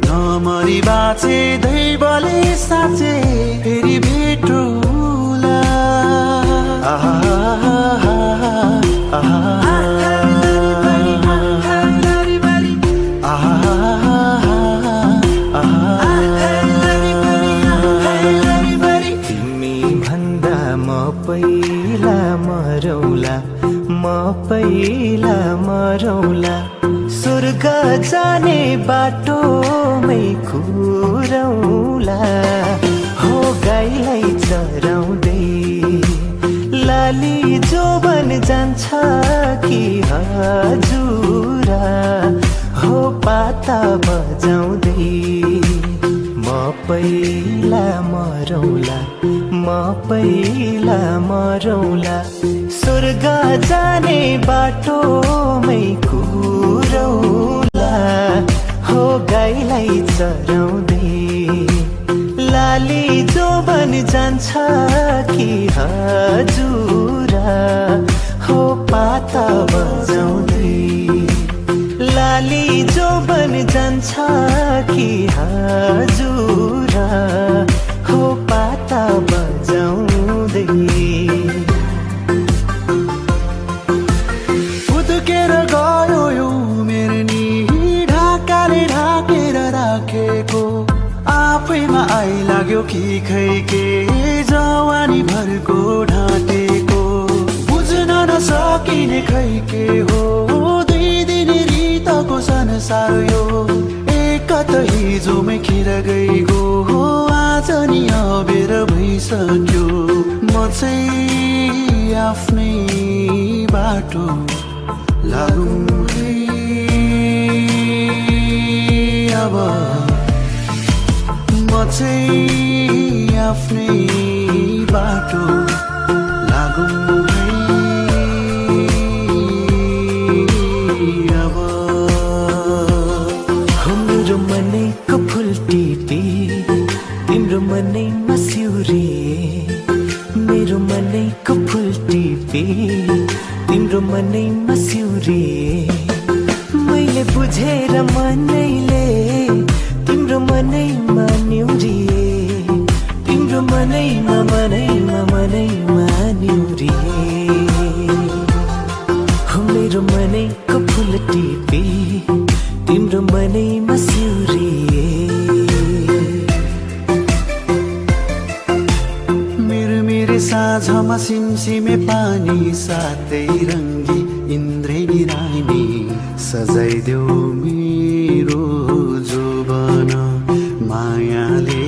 नमरी बाँचे दैवले साँचे फेरि भेटौला आहा आहा तिमी भन्दा म पहिला मरौला म पहिला मरौला स्वर्ग जाने बाटोमै खुरौला हो गाईलाई चराउँदै लाली जोबन जान्छ कि हजुरा हो पाता बजाउँदै म पहिला मरौला म पहिला मरौला स्वर्ग जाने बाटोमै कुरौला हो गाईलाई चराउँदै लाली जोबन जान्छ कि हजुरा हो पाता बजाउँदै लाली जोबन जान्छ कि हजुरा हो पाता बजाउँदै उद्केर गयो यो मेरो नि ढाकाले ढाकेर राखेको आफैमा आइलाग्यो कि खै के जवानी भरको ढाँटेको बुझ्न नसकिने खै के हो दुई दिन रितको संसार यो एकत हिजोमै खेर गएको हो आज नि अबेर भइसक्यो म चाहिँ आफ्नै बाटो लागौँ है अब म चाहिँ आफ्नै बाटो लागौँ है अब हाम्रो मनैको फुल टिपी तिम्रो मनैमा सिउरे मेरो मनैको फुल टिपी तिम्रो मनैमा सिउरे मैले बुझेर मनैले तिम्रो मनैमा निउरिए तिम्रो मनैमा मनैमा मनैमा निउरिए हो मेरो मनैको फुल टिपी तिम्रो मनैमा सिउरिए मेरो साँझमा सिमसिमे पानी साथै रङ्गी इन्द्रेणी रानी सजाइदेऊ मेरो जोबन मायाले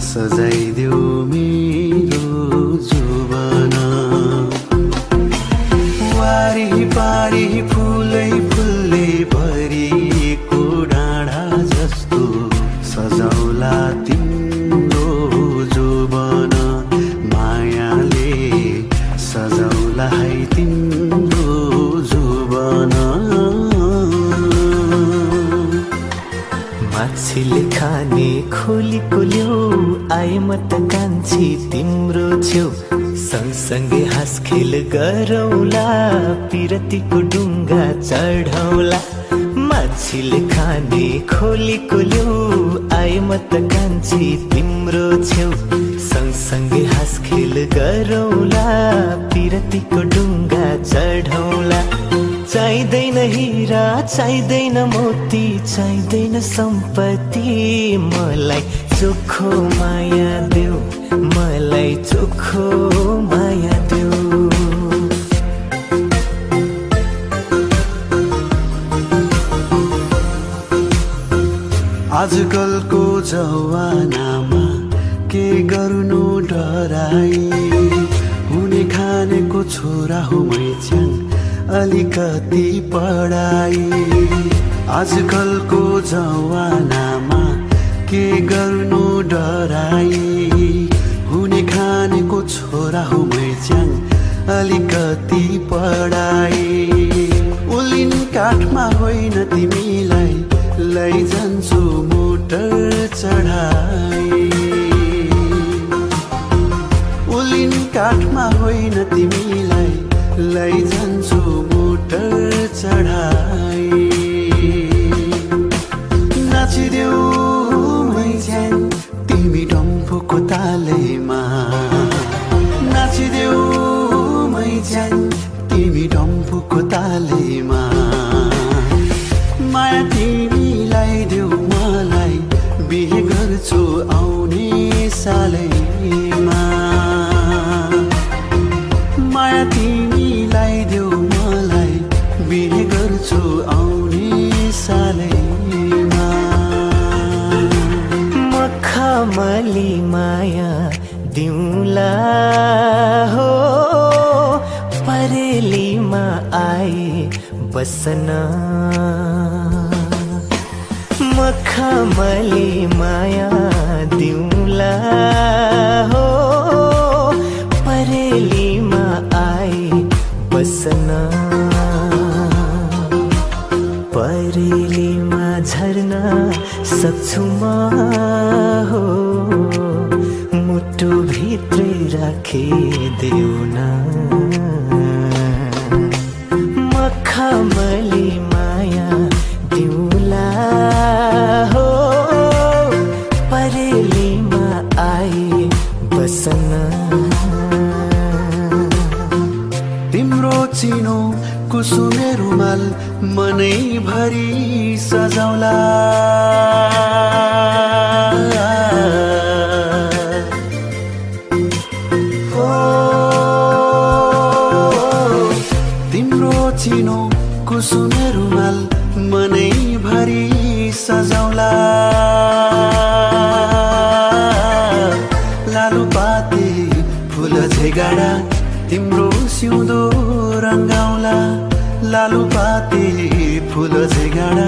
सजाइदेऊ मेरो जोबन वारी पारी फुलै फुलले भरिएको डाँडा जस्तो सजाउला तिम्रो जोबन मायाले सजाउला है तिम्रो जोबन माछीले खाने खोलीको ल्याउ आए म त कान्छी तिम्रो छेउ सँगसँगै हाँस खेल गरौला पिरतीको डुङ्गा चढौला माछीले खाने खोलीको ल्याउ आए म त कान्छी तिम्रो छेउ सँगसँगै हाँस खेल गरौला पिरतीको डुङ्गा चढौला चाहिँदैन हिरा चाहिँदैन मोती चाहिँदैन सम्पत्ति मलाई चोखो माया देऊ मलाई चोखो माया देऊ आजकलको जवानामा के गर्नु डराई हुने खानेको छोरा हो मैच्याङ अलिकति पढाई आजकलको जवानामा के गर्नु डराई हुने खानेको छोरा हो मैच्याङ अलिकति पढाई उलिन काठमा होइन तिमीलाई लैजान्छु मोटर चढाई उलिन काठमा होइन तिमीलाई लैजान्छु मोटर चढाई नाचिदेऊ मैच्याङ तिमी डम्फुको तालैमा नाचिदेऊ मैच्याङ तिमी डम्फुको तालैमा माया तिमीलाई देऊ मलाई बिहे गर्छु आउने सालैमा माया तिमीलाई देऊ मलाई बिहे गर्छु आउने सालैमा मखमली माया दिउँला हो परेलीमा आए बस्न मखमली माया दिउँला हो परेलीमा आई बस्न परेलीमा झर्न सक्छु म हो मुटु भित्रै राखिदेऊ न मखमली माया दिउँला हो परेलीमा आई बस्न तिम्रो चिनो कुसुमे रुमाल मनैभरि सजाउला हो तिम्रो चिनो कुसुमे रुमाल मनैभरि सजाउला लालुपाते फुल झैगाडा तिम्रो सिउँदो रङ्गाउला लालुपाते फुल झैगाडा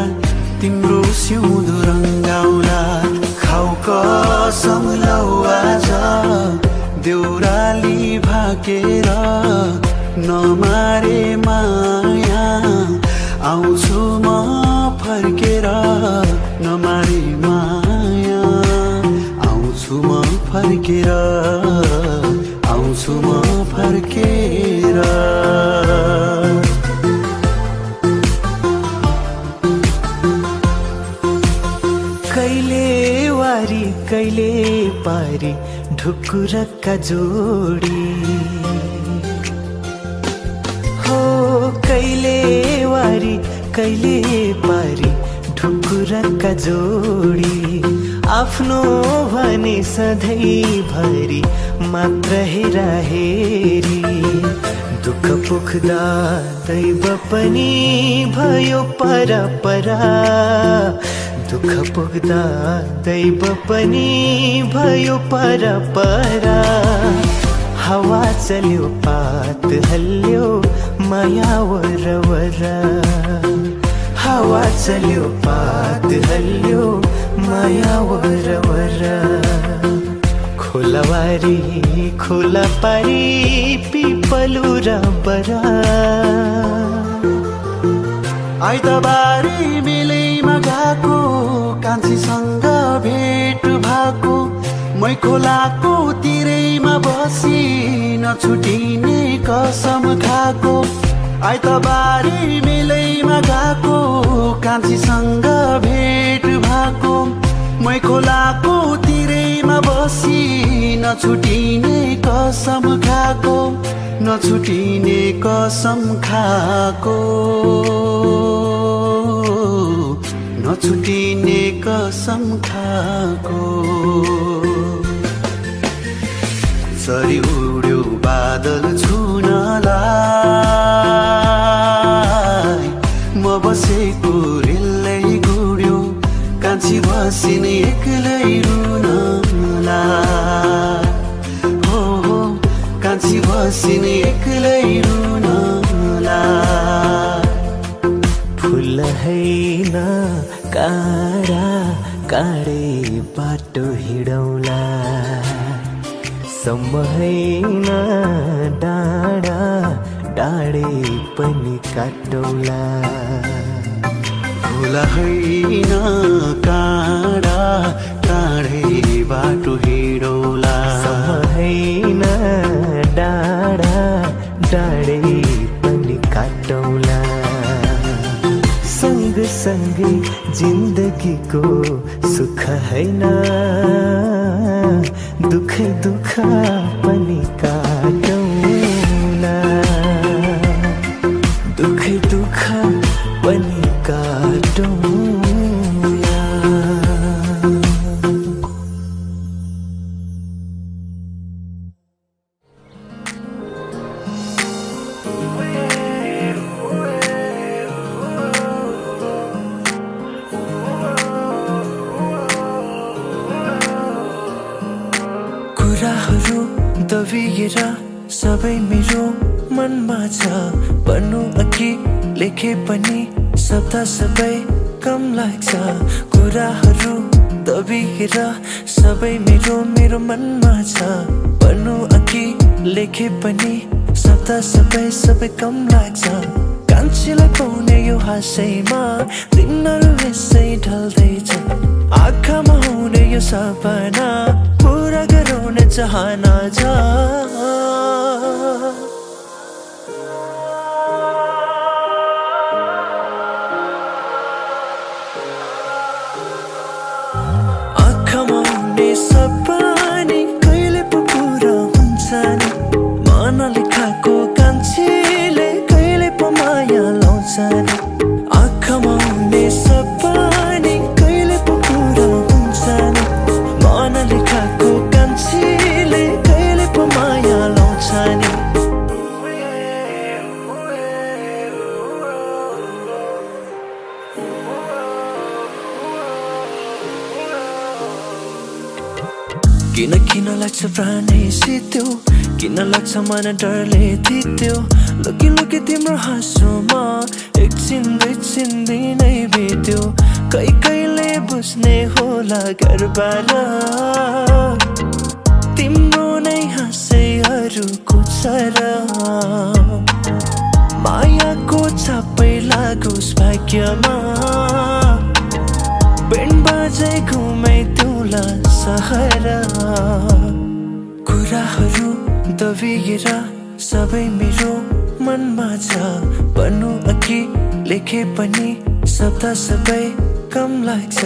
तिम्रो सिउँदो रङ्गाउला खाउ कसम लौ आज देउराली भाकेर नमारे माया आउँछु म फर्केर नमारे माया आउँछु म फर्केर आउँछु म फर्केर कहिले वारी कहिले पारी ढुकुरका जोडी हो कहिले वारी कहिले पारी ढुकुरका जोडी आफ्नो भने सधैँभरि मात्र हेरा हेरी दुःख पुख्दा दैव पनि भयो परपरा दुःख पुग्दा दैव पनि भयो परपरा हावा चल्यो पात हल्यो माया वरवर हावा चल्यो पात हल्यो माया वरवर खोलावारी खोला पारी पिपलु र बरा आइतबारी मिलैमा गएको कान्छीसँग भेट भएको मै खोलाको तिरैमा बसी नछुटिने कसम खाएको आइतबारी मिलैमा गएको कान्छीसँग भेट भएको मै खोलाको तिरैमा बसी नछुटिने कसम खाएको नछुटिने कसम खाएको नछुटिने कसम खाएको सरी उड्यो बादल छुनलाई म बसेको रेलै गुड्यो कान्छी बसिन एक्लै रुनलाई हो हो कान्छी बसिन एक्लै रुनलाई फुल हैन काँडा काँडे बाटो हिँडौला सम्म हैन डाँडा डाँडे पनि काटौला फुल हैन काँडा काँडे बाटो हिँडौला सम्म हैन डाँडा डाँडे पनि काटौला सँगसँगै जिन्दगीको सुख हैन दुःख दुःख पनि काटौला दुःख दुःख पनि काटौला कुराहरू दबिएर सबै मेरो मनमा छ भन्नु अघि लेखे पनि शब्द सबै कम लाग्छ कुराहरू दबिएर सबै मेरो मेरो मनमा छ भन्नु अघि लेखे पनि शब्द सबै कम लाग्छ कान्छीलाई पाउने यो हाँसैमा दिनहरू यसै ढल्दैछ आँखामा हुने यो सपना पुरा गराउने चाहना छ आँखामा हुने सपना कहिले पो पुरा हुन्छ नि मनले खाएको कान्छीले कहिले पो माया लाउँछ नि आँखामा हुने सपना कहिले पो पुरा हुन्छ नि मनले खाएको कान्छीले कहिले पो माया लाउँछ नि किन लाग्छ प्राणै सित्यो किन लाग्छ मन डरले थित्यो लुकी तिम्रो हाँसोमा एकछिन दुईछिन दिनै बित्यो कहिले बुझ्ने होला घरबाट तिम्रो नै हाँसैहरूको छ र मायाको छापै लागोस् भाग्यमा बेन्ड बाजै घुमै तुला सहर कुराहरू दबिएर सबै मेरो मनमा छ भन्नु अघि लेखे पनि शब्द सबै कम लाग्छ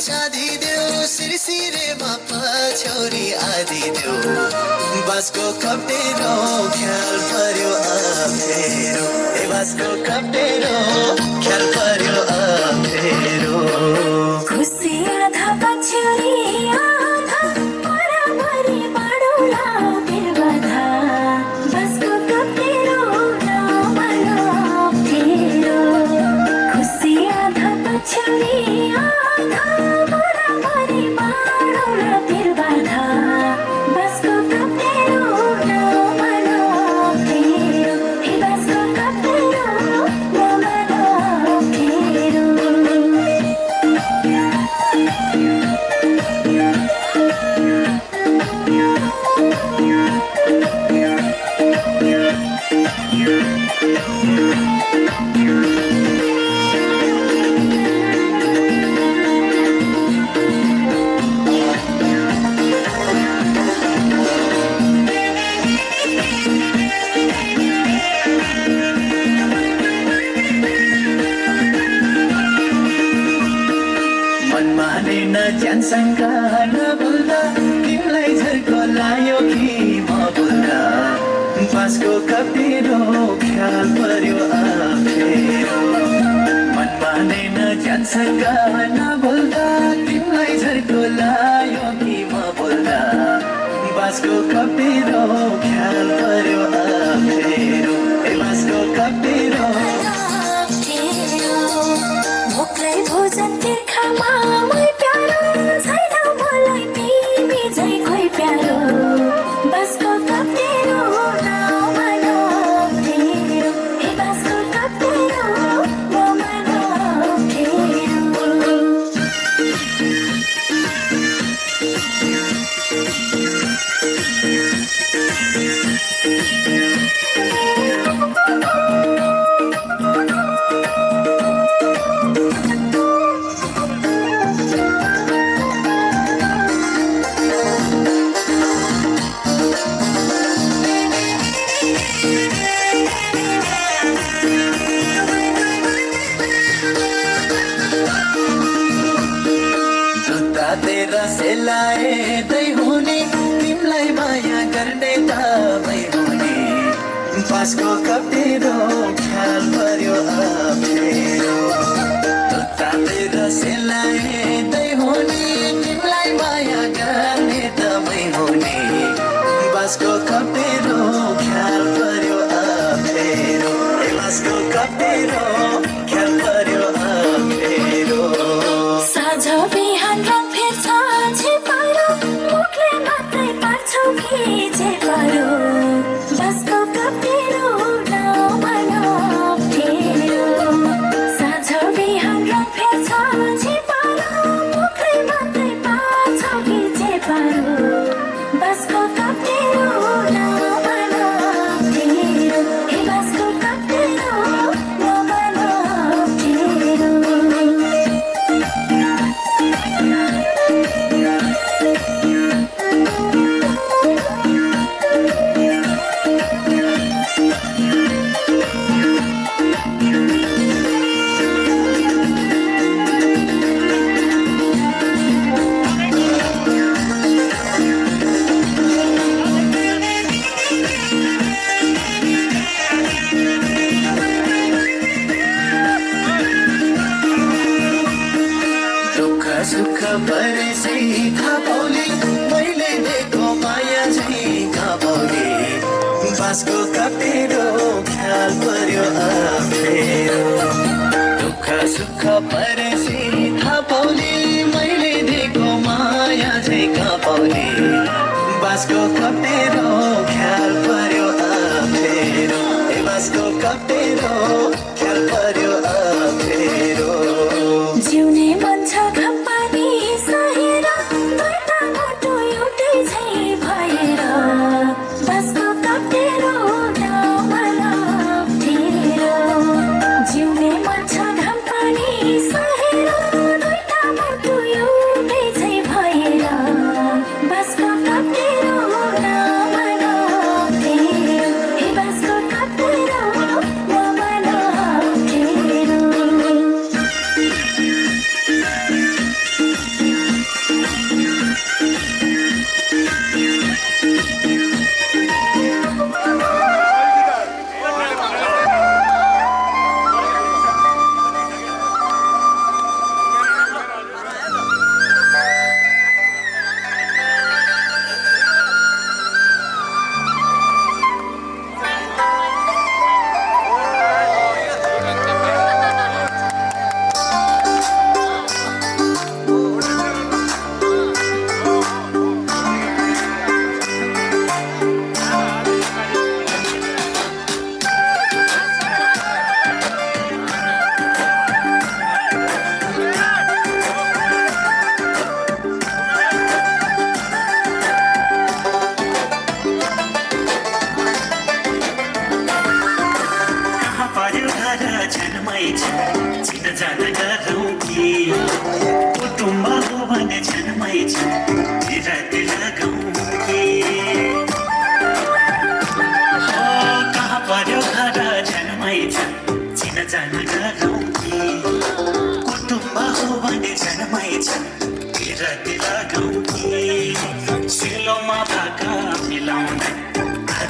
चाँदी देऊ सिरसिरेमा पछौरी आदि देऊ बासको कप्टेरो ख्याल पर्यो अप्ठ्यारो ए बासको कप्टेरो ख्याल पर्यो अप्ठ्यारो खुसी आधा पछ्यौरी आधा बराबरी बाडौला बिरबाधा बसको कप्टेरो नमानो अप्ठ्यारो खुसी आधा पछ्यौरी आधा बराबरी बाडौला बिरबाधा बसको कप्टेरो नमानो अप्ठ्यारो हे बसको कप्टेरो नमानो अप्ठ्यारो मनमा न ज्यानसँग नभुल्दा तिमीलाई झर्को लायो कि म भुल्दा बासको कप्टेरो ख्याल पर्यो अप्ठ्यारो मनमा न ज्यानसँग नभुल्दा तिमीलाई झर्को लायो कि म भुल्दा बासको कप्टेरो ख्याल पर्यो अप्ठ्यारो ए बासको कप्टेरो भोकलाई भोजन तिर्खामा मै प्यारो छैन मलाई तिमी झै खोइ प्यारो बसको कप्टेरो नमानो अप्ठ्यारो हे बसको कप्टेरो नमानो अप्ठ्यारो जुत्ता तेरा सेलाए दै हुने तिमीलाई माया गर्ने त मै हुने बासको कप्टेरो ख्याल पर्यो अप्ठ्यारो जुत्ता तेरा सेलाए दै हुने तिमीलाई माया गर्ने त मै हुने बासको कप्टेरो ख्याल पर्यो अप्ठ्यारो ए बासको कप्टेरो ख्याल पर्यो अप्ठ्यारो साँझ बिहान रङ फेर्छ छेपारो मुखले मात्रै पार्छौ कि छेपारो बसको कप्टेरो नमानो अप्ठ्यारो साँझ बिहान रङ फेर्छ छेपारो मुखले मात्रै पार्छौ कि छेपारो बसको कप्टेरो नमानो अप्ठ्यारो हे बसको कप्टेरो नमानो अप्ठ्यारो दुःख सुख परेसै थाहा पाउले मैले दिएको माया चाहिँ कहाँ पाउले बासको कप्टेरो ख्याल पर्यो अप्ठ्यारो दुःख सुख परेसै थाहा पाउले मैले दिएको माया चाहिँ कहाँ पाउले बासको कप्टेरो ख्याल पर्यो अप्ठ्यारो ए बासको कप्टेरो ख्याल पर्यो अप्ठ्यारो जिउने मन छ घमपानी सहेर दुईटा मुटु एउटै झै भएर बसको कप्टेरो नमानो अप्ठ्यारो जिउने मन छ घमपानी सहेर दुईटा मुटु एउटै झै भएर बसको कप्टेरो नमानो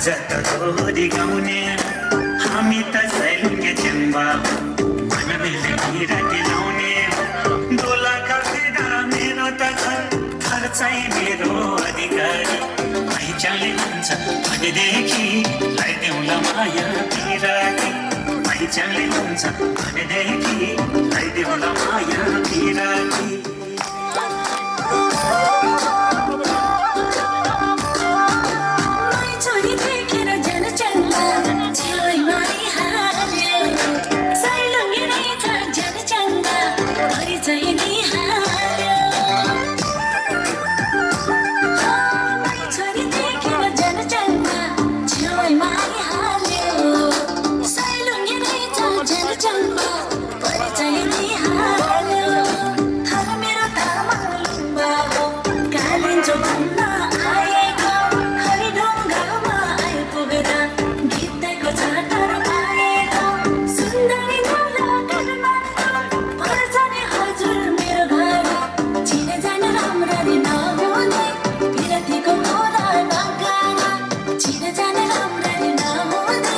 आज त दोहोरी गाउने हामी त सैलुङ्गे चेम्बा मनमेले किराती लाउने दोलाका फेदा मेरो त घर चाहिँ मेरो अधिकारी पहिचानले हुन्छ भनेदेखि लगाइदेऊला माया पिराती पहिचानले हुन्छ भनेदेखि लगाइदेऊला माया पिराती छोरी देखेर जन चन्दा छेउमा हाल्यो सैलुङ्गे रहेछ जन चन्दा परिचय दिइहाल्यो छोरी देखेर जन चन्दा छेउमा हाल्यो सैलुङ्गे रहेछ जन चन्दा परिचय दिइहाल्यो हर मेरो तामा लुम्बा हो कालिन्चो भन्न आएको हरिढुङ्गामा आइपुग्दा गीतको चाटर पाएको सुन्दरी नौला काठमाडौँ पर्छ नि हजुर मेरो घर चिने जाने राम्ररी नहुने पिरतीको कुरा नगर्न चिने जाने राम्ररी नहुने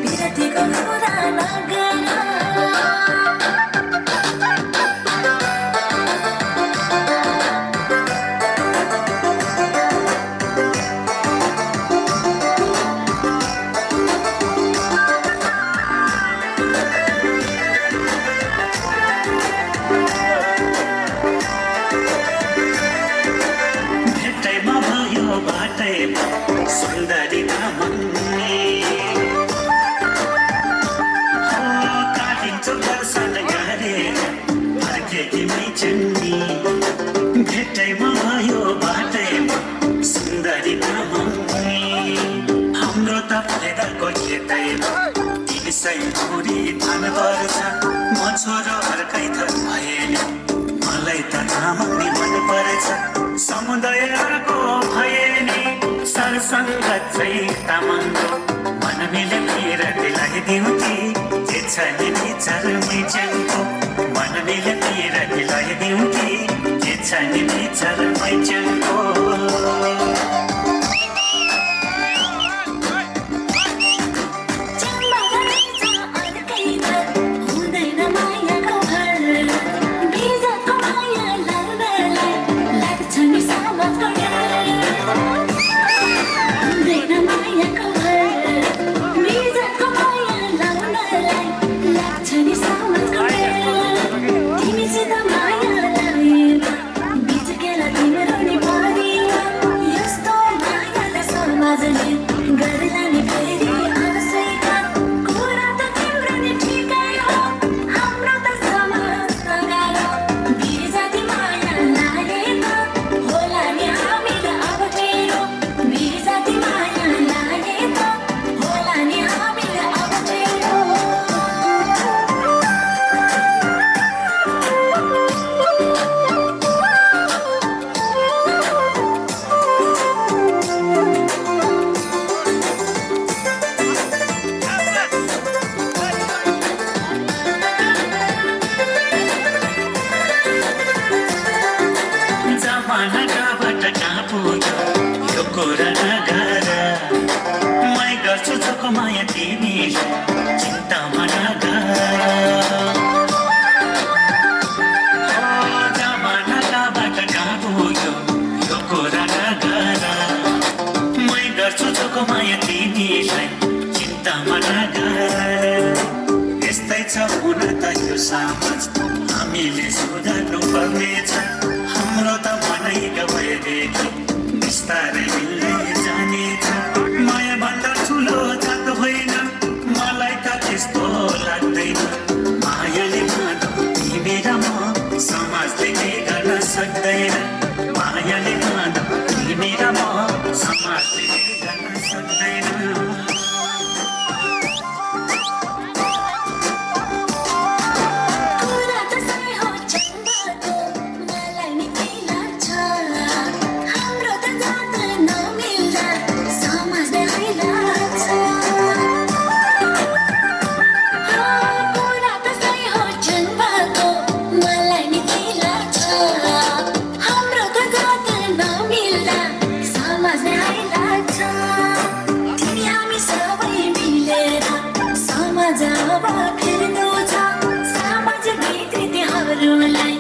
पिरतीको कुरा नगर्न भेटैमा भयो बाटैमा सुन्दरी नमन्ने काटिन्छ दर्शन गरेर फर्केकी मै चन्नी भेटैमा भयो बाटैमा सुन्दरी नमन्ने हाम्रो त फाइदाको खेतैमा 300 मुरी धान पर्छ म छोरो अर्कै थर भएन मलाई त आमानी मन पर्छ समुदायको भए नि सरसङ्गत चाहिँ तामाङको मन मिले पिरती लगाइदिउँ कि जे छ नि विचार मैचनको मन मिले पिरती लगाइदिउँ कि जे छ नि विचार मैचनको हुँदैन मायाको घर भिजको माया लाग्नलाई लाग्छ नि सामको हुँदैन मायाको घर भिजको माया लाग्नलाई लाग्छ नि सामको तिमीसित माया लागेर बिचकेला तिम्रो नि परिवार यस्तो मायालाई समाजले गर्ला नि फेरि अस्वीकार कुरा त तिम्रो नि ठिकै हो हाम्रो त समाज नगाह्रो बिरजाति माया लागेको होला नि हामीलाई अब टेरो बिरजाति माया लागेको होला नि हामीलाई अब टेरो जमानाबाट कहाँ पुग्यो यो कुरा नगर मै गर्छु चोखो माया तिमीलाई चिन्तामा नगर जमानाबाट कहाँ पुग्यो यो कुरा नगर मै गर्छु चोखो माया तिमीलाई चिन्तामा नगर यस्तै छ हुन त यो समाज हामीले सुधार्नु पर्नेछ हाम्रो त मनै गएदेखि बिस्तारै मिल्दै जानेछ माया भन्दा ठुलो जात होइन मलाई त त्यस्तो लाग्दैन मायाले माधव तिमी र म समाजले के गर्न सक्दैन मायाले माधव तिमी र म समाजले के गर्न सक्दैन कुरा त सही हो चन्दाको मलाई नि के लाग्छ हाम्रो त जात नमिल्दा तिमीलाई